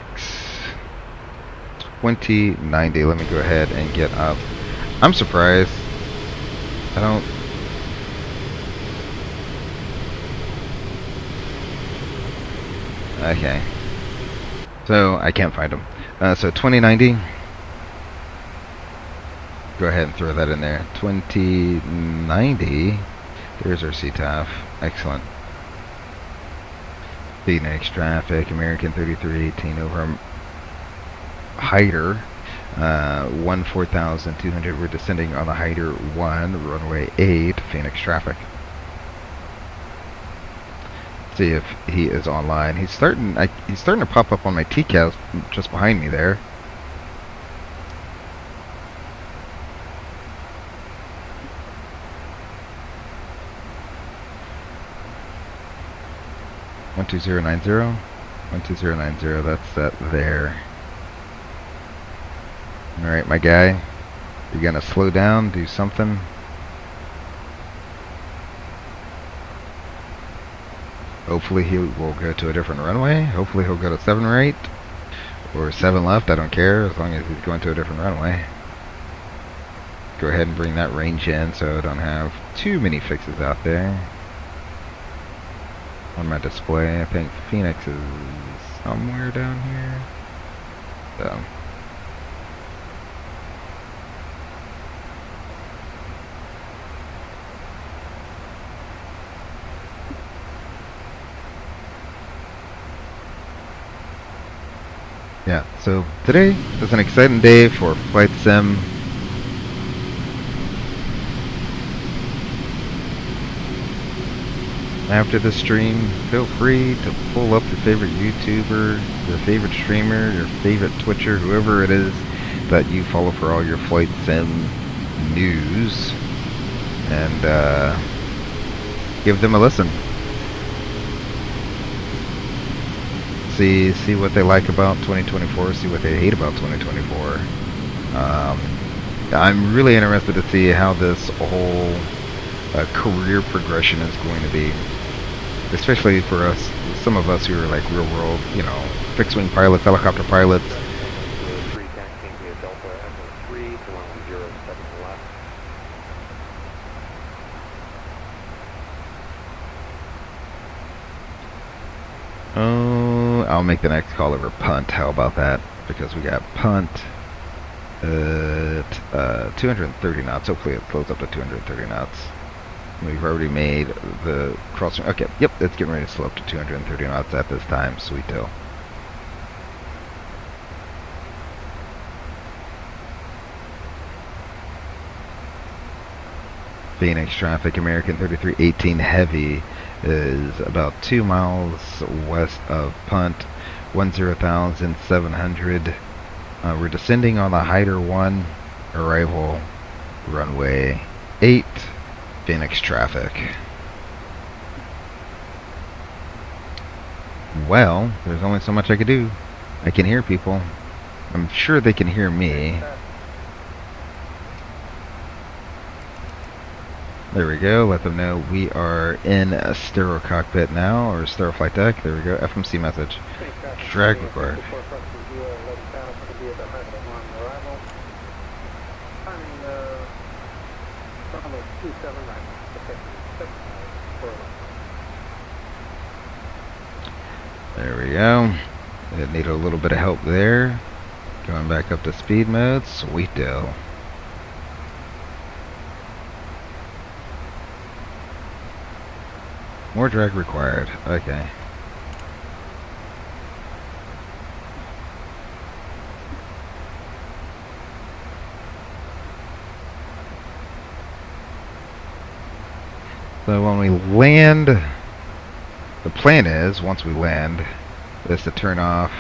2090. Let me go ahead and get up. I'm surprised. I don't. Okay. So I can't find them. So 2090. Go ahead and throw that in there. 2090. There's our CTAF. Excellent. Phoenix traffic. American 3318 over Hyder. 14,200. We're descending on the Hyder 1, runway 8, Phoenix traffic. See if he is online. He's starting to pop up on my TCAS just behind me there. One 12090. That's that there. Alright, my guy. You're gonna slow down, do something. Hopefully he will go to a different runway. Hopefully he'll go to 7 right. Or 7 left, I don't care, as long as he's going to a different runway. Go ahead and bring that range in so I don't have too many fixes out there. On my display, I think Phoenix is somewhere down here. So. Yeah, so today is an exciting day for Flight Sim. After the stream, feel free to pull up your favorite YouTuber, your favorite streamer, your favorite Twitcher, whoever it is that you follow for all your Flight Sim news, and give them a listen. See what they like about 2024, see what they hate about 2024. I'm really interested to see how this whole career progression is going to be, especially for us, some of us who are like real world, you know, fixed wing pilots, helicopter pilots. Oh, I'll make the next call over punt. How about that? Because we got punt at 230 knots. Hopefully it floats up to 230 knots. We've already made the crossing. Okay, yep, it's getting ready to slow up to 230 knots at this time. Sweet deal. Phoenix traffic, American 3318 heavy is about 2 miles west of punt, 10,700. We're descending on the Hyder 1, arrival runway 8, Phoenix traffic. Well, there's only so much I can do. I can hear people. I'm sure they can hear me. There we go. Let them know we are in a stereo cockpit now, or stereo flight deck. There we go. FMC message. Drag required. There we go. It needed a little bit of help there. Going back up to speed mode. Sweet deal. More drag required. Okay. So when we land, the plan is, once we land, is to turn off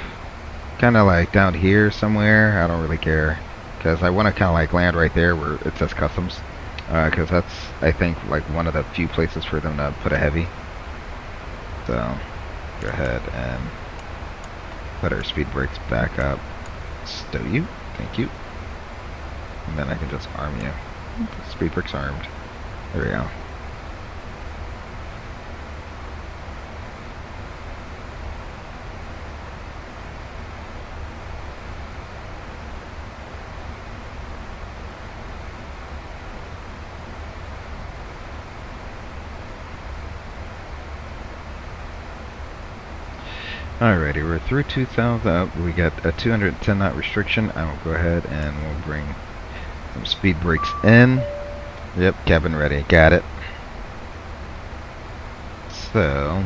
kind of like down here somewhere. I don't really care, because I want to kind of like land right there where it says customs, because that's, I think, like one of the few places for them to put a heavy. So go ahead and put our speed brakes back up. Stow you. Thank you. And then I can just arm you. Speed brakes armed. There we go. Alrighty, we're through 2,000. We got a 210 knot restriction. I will go ahead and we'll bring some speed brakes in. Yep, cabin ready. Got it. So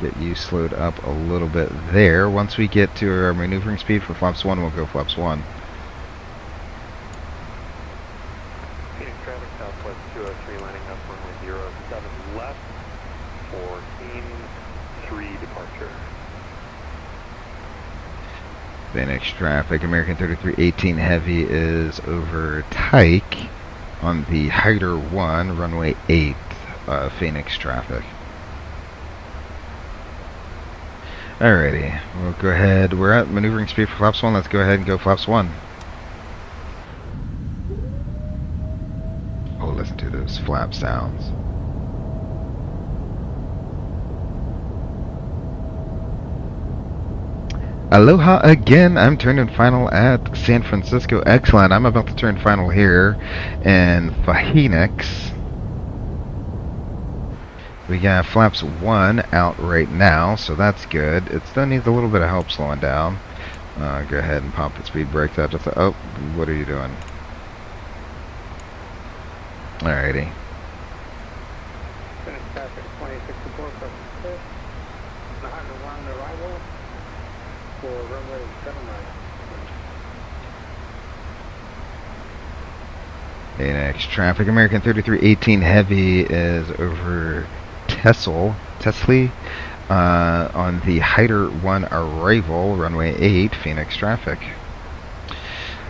get you slowed up a little bit there. Once we get to our maneuvering speed for flaps 1, we'll go flaps 1. Phoenix traffic southwest 203 lining up runway 07 left for scene 3 departure. Phoenix traffic, American 3318 Heavy is over Tyke on the Hyder 1, runway 8, Phoenix traffic. Alrighty, we'll go ahead. We're at maneuvering speed for flaps 1. Let's go ahead and go flaps 1. Oh, listen to those flap sounds. Aloha again. I'm turning final at San Francisco. Excellent. I'm about to turn final here in Phoenix. We got flaps 1 out right now, so that's good. It still needs a little bit of help slowing down. Go ahead and pop the speed brakes out. Just oh, what are you doing? Alrighty. Phoenix traffic 2064 from Cliff. The Hyder 1 arrival for runway 7 right. Phoenix traffic, American 3318 Heavy is over Tesla on the Hyder 1 arrival, runway 8, Phoenix traffic.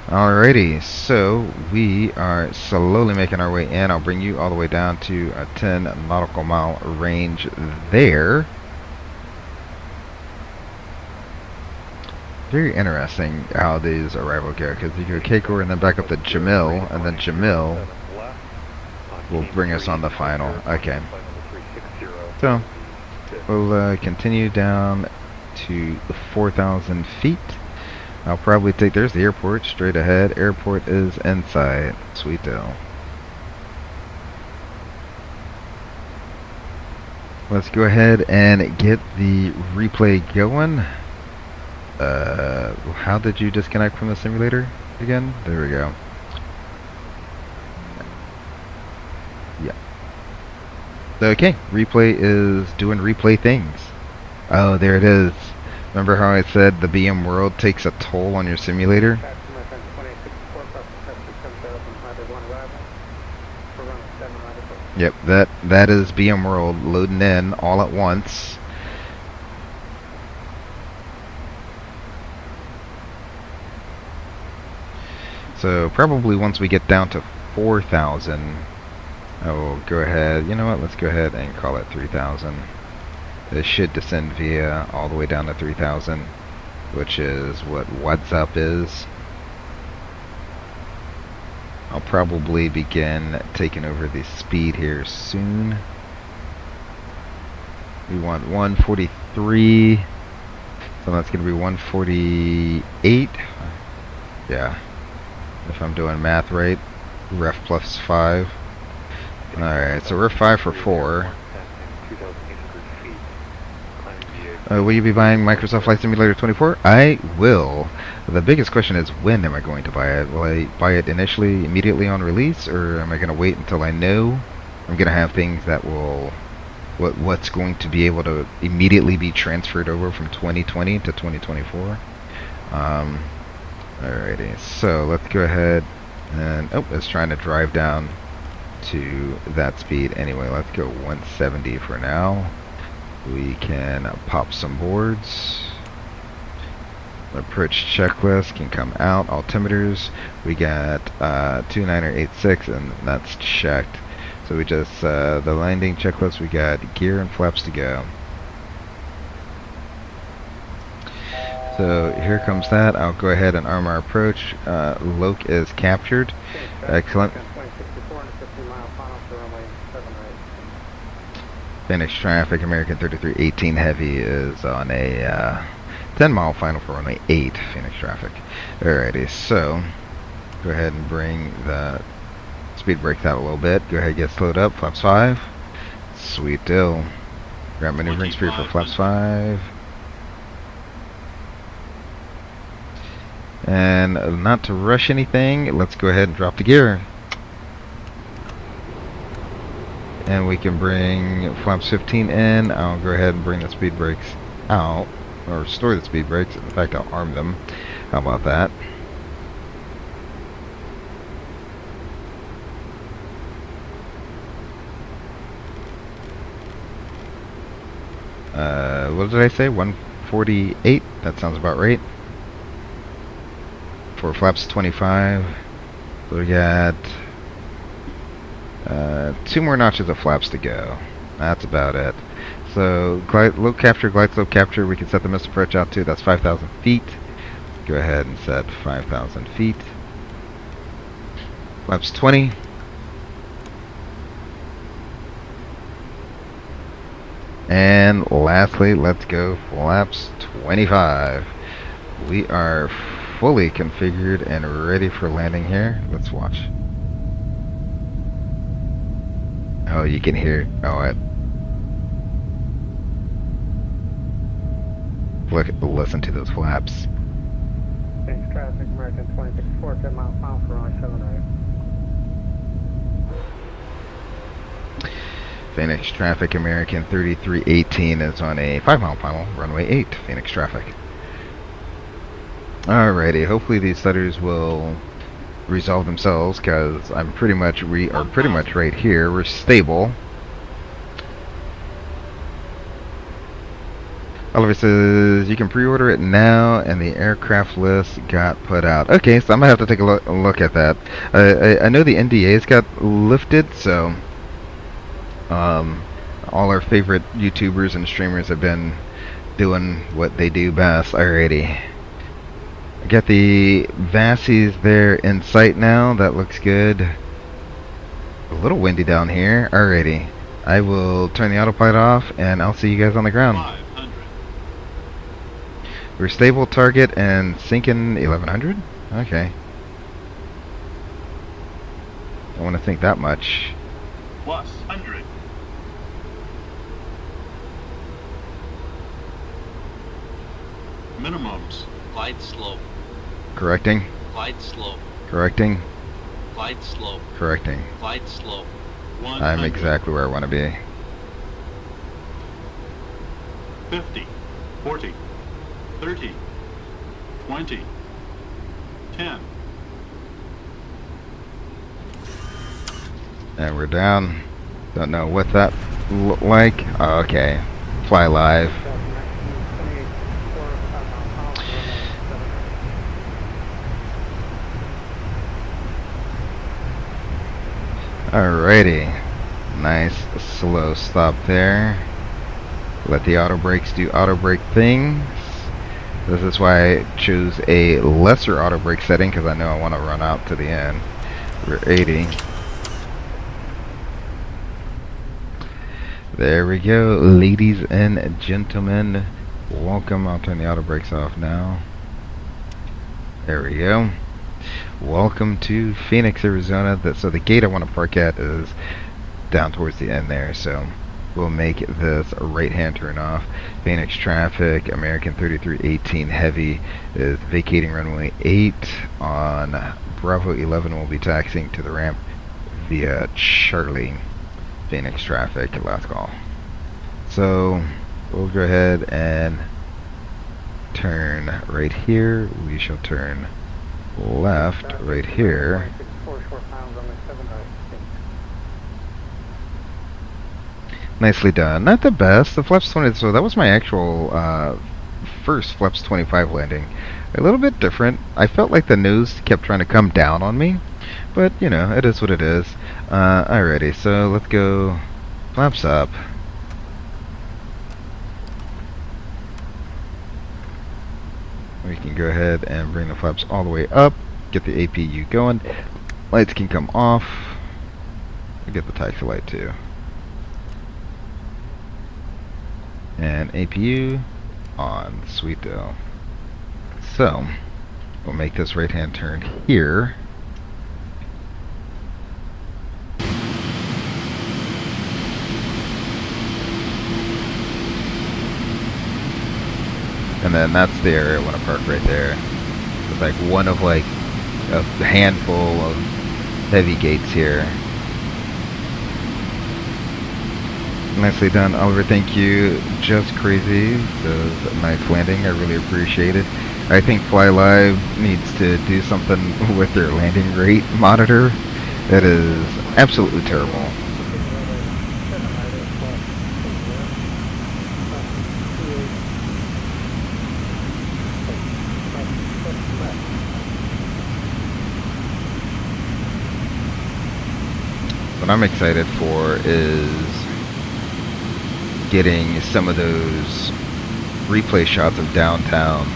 Alrighty, so we are slowly making our way in. I'll bring you all the way down to a 10 nautical mile range there. Very interesting how these arrival go, because you go Keikor and then back up to Jamil, and then Jamil will bring us on the final. Okay. So, we'll continue down to 4,000 feet. I'll probably take, there's the airport, straight ahead. Airport is inside. Sweet deal. Let's go ahead and get the replay going. How did you disconnect from the simulator again? There we go. Yeah. Okay, replay is doing replay things. Oh, there it is. Remember how I said the BM world takes a toll on your simulator? Yep, that is BM world loading in all at once. So probably once we get down to 4,000, I will go ahead, you know what, let's go ahead and call it 3,000. This should descend via all the way down to 3,000, which is what WhatsApp is. I'll probably begin taking over the speed here soon. We want 143, so that's going to be 148. Yeah. If I'm doing math right, ref plus 5. Alright, so we're 5 for 4. Will you be buying Microsoft Flight Simulator 24? I will. The biggest question is, when am I going to buy it? Will I buy it initially, immediately on release, or am I going to wait until I know I'm going to have things that will... what's going to be able to immediately be transferred over from 2020 to 2024? Alrighty, so let's go ahead and... Oh, it's trying to drive down to that speed anyway. Let's go 170 for now. We can pop some boards. Approach checklist can come out. Altimeters, we got 2986, and that's checked. So we just, the landing checklist, we got gear and flaps to go. So here comes that. I'll go ahead and arm our approach. Loc is captured. Excellent. Phoenix traffic, American 3318 Heavy is on a 10-mile final for runway 8, Phoenix traffic. Alrighty, so go ahead and bring the speed brakes out a little bit. Go ahead and get slowed up, flaps 5. Sweet deal. Grab maneuvering speed for flaps 5. And not to rush anything, let's go ahead and drop the gear. And we can bring flaps 15 in. I'll go ahead and bring the speed brakes out, or store the speed brakes. In fact, I'll arm them. How about that? What did I say? 148? That sounds about right. For flaps 25. So we got 2 more notches of flaps to go. That's about it. So low capture, glide slope capture, we can set the missed approach out to. That's 5,000 feet. Go ahead and set 5,000 feet. Flaps 20. And lastly, let's go flaps 25. We are fully configured and ready for landing here. Let's watch. Oh, you can hear. Oh, listen to those flaps. Phoenix traffic, American 2064, 10 mile final for runway 78. Phoenix traffic, American 3318 is on a 5-mile final, runway 8, Phoenix traffic. Alrighty, hopefully these stutters will resolve themselves, because we are pretty much right here. We're stable. Oliver says you can pre-order it now, and the aircraft list got put out. Okay, so I'm gonna have to take a look at that. I know the NDAs got lifted, so all our favorite YouTubers and streamers have been doing what they do best. Alrighty. I got the Vassies there in sight now. That looks good. A little windy down here. Alrighty. I will turn the autopilot off, and I'll see you guys on the ground. 500. We're stable, target, and sinking 1100? Okay. Don't want to think that much. Plus 100. Minimums. Glide slope, Correcting. glide slope, Correcting. glide slope, Correcting. glide slope, 100. I'm exactly where I want to be. 50. 40. 30. 20. 10. And we're down. Don't know what that looked like. Oh, okay. Fly live. Alrighty. Nice slow stop there. Let the auto brakes do auto brake things. This is why I chose a lesser auto brake setting, because I know I want to run out to the end. We're 80. There we go, ladies and gentlemen. Welcome. I'll turn the auto brakes off now. There we go. Welcome to Phoenix, Arizona. So the gate I want to park at is down towards the end there. So we'll make this a right-hand turn off. Phoenix traffic, American 3318 Heavy is vacating runway 8 on Bravo 11. Will be taxiing to the ramp via Charlie. Phoenix traffic, last call. So we'll go ahead and turn right here. We shall turn left right here. Nicely done. Not the best. The flaps 20. So that was my actual first flaps 25 landing. A little bit different. I felt like the nose kept trying to come down on me, but you know, it is what it is. Alrighty, so let's go flaps up. We can go ahead and bring the flaps all the way up, get the APU going. Lights can come off. We get the taxi light too. And APU on. Sweet deal. So we'll make this right hand turn here. And then that's the area I want to park right there. It's like one of like a handful of heavy gates here. Nicely done, Oliver. Thank you. Just crazy. Does a nice landing. I really appreciate it. I think Fly Live needs to do something with their landing rate monitor. That is absolutely terrible. What I'm excited for is getting some of those replay shots of downtown.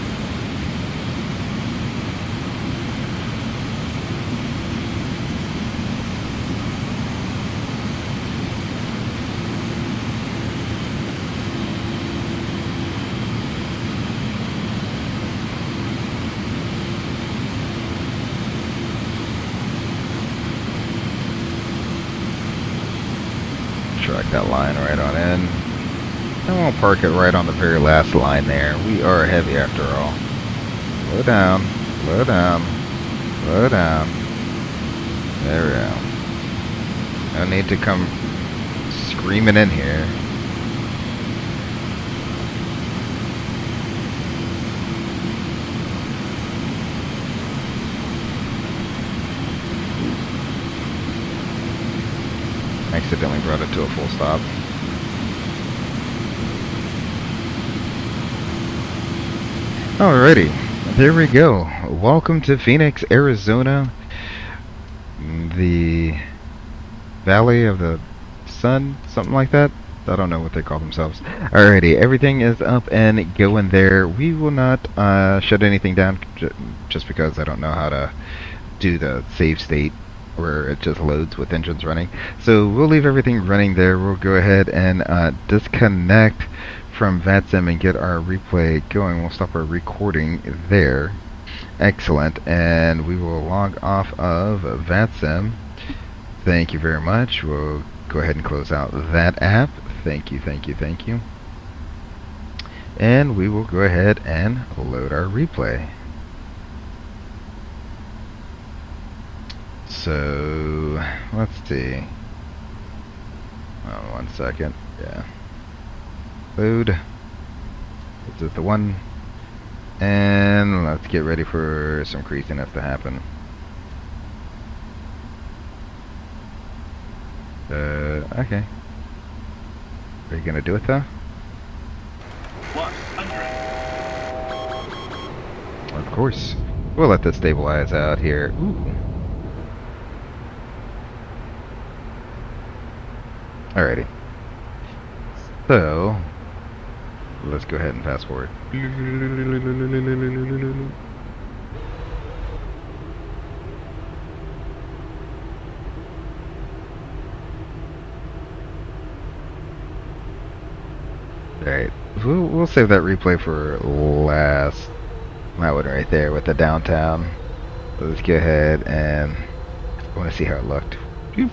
Track that line right on in. I won't park it right on the very last line there. We are heavy after all. Slow down, slow down, slow down. There we go. No need to come screaming in here. Accidentally brought it to a full stop. Alrighty, there we go. Welcome to Phoenix, Arizona. The Valley of the Sun, something like that. I don't know what they call themselves. Alrighty, everything is up and going there. We will not shut anything down just because I don't know how to do the save state where it just loads with engines running. So we'll leave everything running there. We'll go ahead and disconnect from VATSIM and get our replay going. We'll stop our recording there. Excellent. And we will log off of VATSIM. Thank you very much. We'll go ahead and close out that app. Thank you, thank you, thank you. And we will go ahead and load our replay. So let's see. Oh, 1 second. Yeah. Load. Is it the one? And let's get ready for some craziness to happen. Okay. Are you gonna do it though? Plus 100. Of course. We'll let this stabilize out here. Ooh. Alrighty. So let's go ahead and fast forward. Alright, we'll save that replay for last. That one right there with the downtown. Let's go ahead and I want to see how it looked. Oop.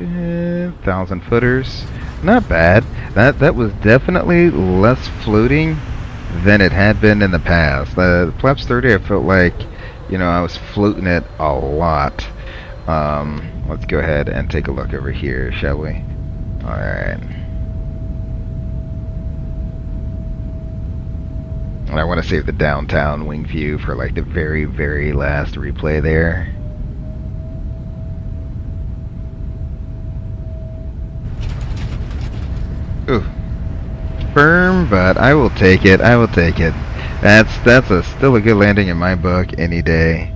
1,000 footers. Not bad. That was definitely less floating than it had been in the past. The Flaps 30, I felt like, you know, I was floating it a lot. Let's go ahead and take a look over here, shall we? Alright. And I want to save the downtown wing view for like the very, very last replay there. Ooh. Firm, but I will take it. I will take it. That's still a good landing in my book any day.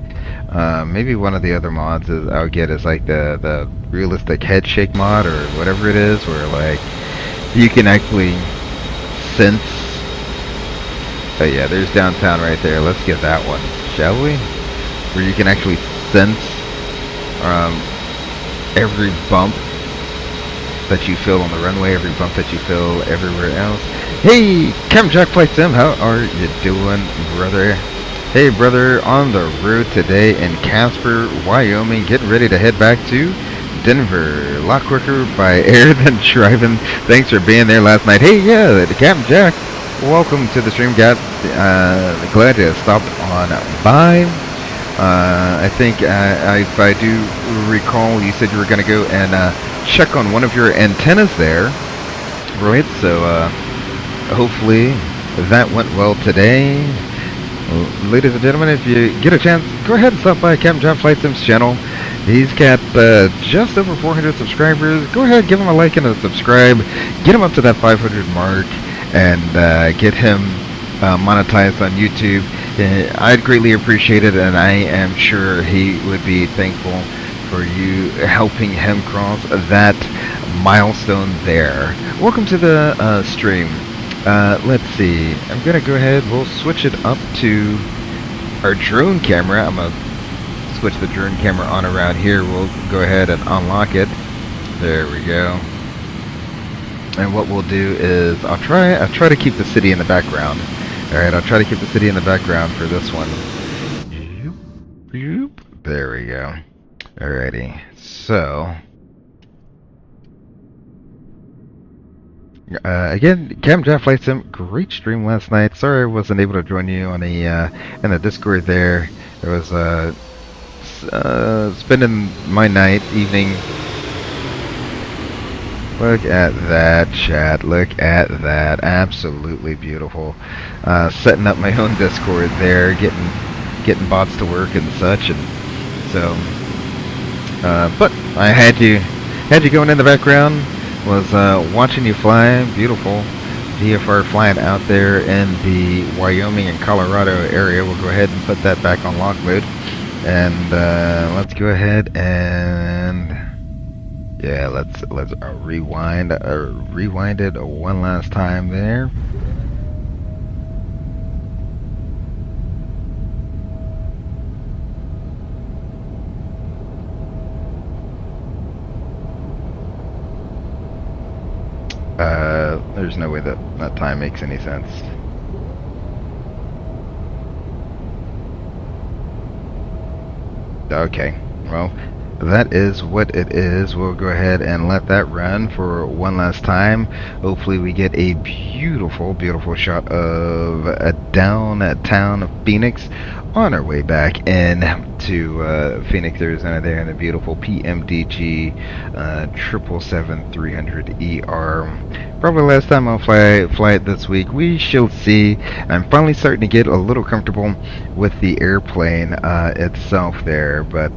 Maybe one of the other mods I'll get is like the realistic head shake mod or whatever it is, where like you can actually sense. Oh yeah, there's downtown right there. Let's get that one, shall we? Where you can actually sense every bump that you feel on the runway, every bump that you feel everywhere else. Hey, Captain Jack Flight Sim, how are you doing, brother? Hey, brother, on the road today in Casper, Wyoming, getting ready to head back to Denver. A lot quicker by air than driving. Thanks for being there last night. Hey, yeah, Captain Jack, welcome to the stream, guys. Glad you stopped on by. I think if I do recall, you said you were going to go and check on one of your antennas there, right? So hopefully that went well today. Ladies and gentlemen, if you get a chance, go ahead and stop by Captain John Flight Sim's channel. He's got just over 400 subscribers. Go ahead, give him a like and a subscribe. Get him up to that 500 mark and get him monetized on YouTube. I'd greatly appreciate it, and I am sure he would be thankful for you helping him cross that milestone there. Welcome to the stream. Let's see. I'm gonna go ahead. We'll switch it up to our drone camera. I'm gonna switch the drone camera on around here. We'll go ahead and unlock it. There we go. And what we'll do is I'll try to keep the city in the background. All right, I'll try to keep the city in the background for this one. There we go. Alrighty, so again, Captain Jack Flight Sim, great stream last night. Sorry I wasn't able to join you on the in the Discord there. I was spending my evening. Look at that, chat. Look at that. Absolutely beautiful. Setting up my own Discord there, getting bots to work and such, and so. But I had you going in the background. Was watching you fly. Beautiful VFR flying out there in the Wyoming and Colorado area. We'll go ahead and put that back on lock mode, and let's go ahead and yeah, let's rewind it one last time there. There's no way that time makes any sense. Okay, well, that is what it is. We'll go ahead and let that run for one last time. Hopefully we get a beautiful, beautiful shot of a downtown Phoenix on our way back in to Phoenix, Arizona there in the beautiful PMDG 777-300ER. Probably last time I'll fly it this week. We shall see. I'm finally starting to get a little comfortable with the airplane itself there, but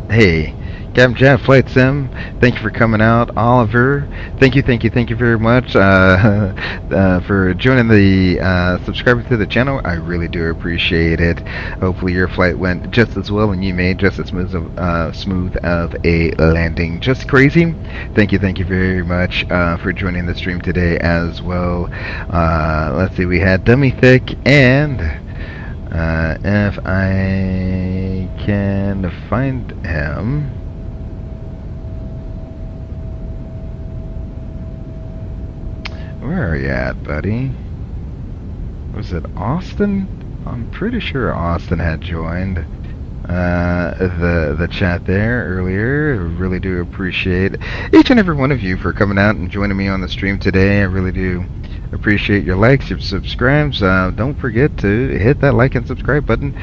hey, Captain Jack Flight Sim, thank you for coming out. Oliver, thank you very much for joining the subscribing to the channel. I really do appreciate it. Hopefully your flight went just as well and you made just as smooth of a landing. Just crazy. Thank you very much for joining the stream today as well. Let's see, we had Dummy Thick and if I can find him. Where are you at, buddy? Was it Austin? I'm pretty sure Austin had joined. the chat there earlier. Really do appreciate each and every one of you for coming out and joining me on the stream today. I really do appreciate your likes, your subscribes. Don't forget to hit that like and subscribe button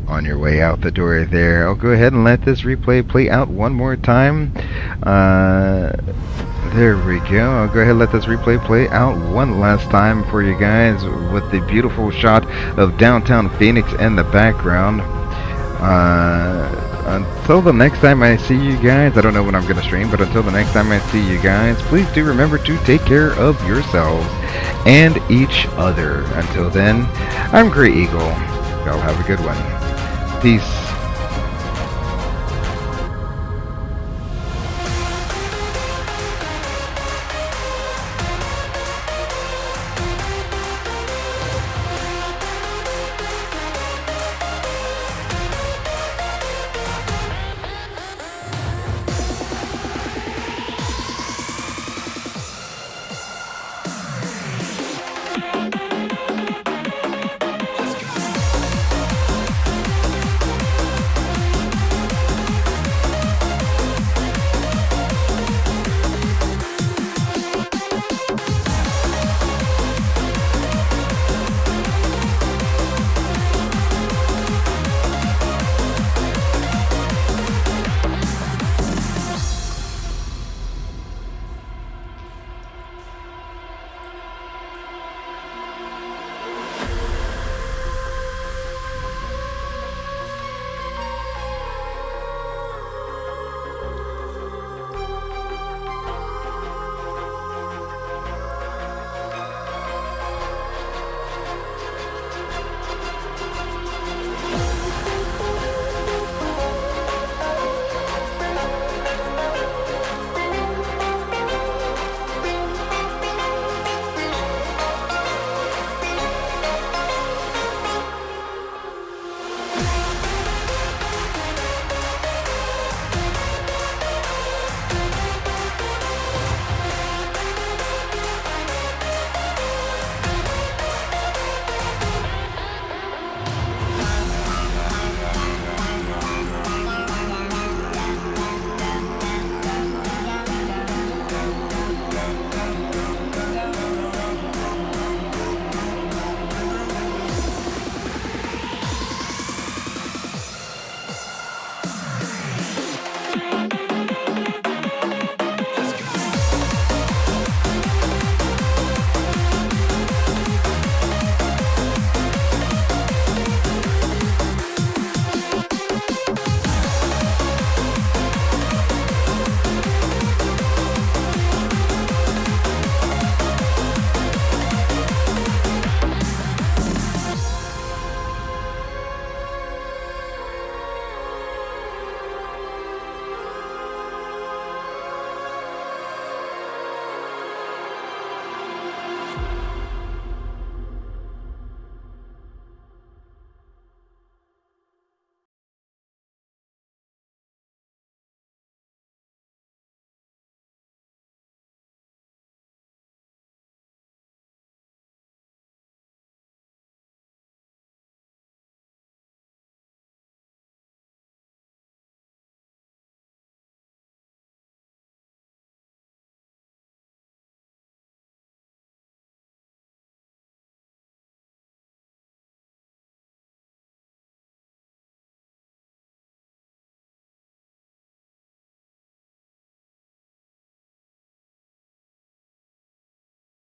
on your way out the door there. I'll go ahead and let this replay play out one more time. There we go. I'll go ahead and let this replay play out one last time for you guys with the beautiful shot of downtown Phoenix in the background. Until the next time I see you guys, I don't know when I'm going to stream, but until the next time I see you guys, please do remember to take care of yourselves and each other. Until then, I'm Grey Eagle. Y'all have a good one. Peace.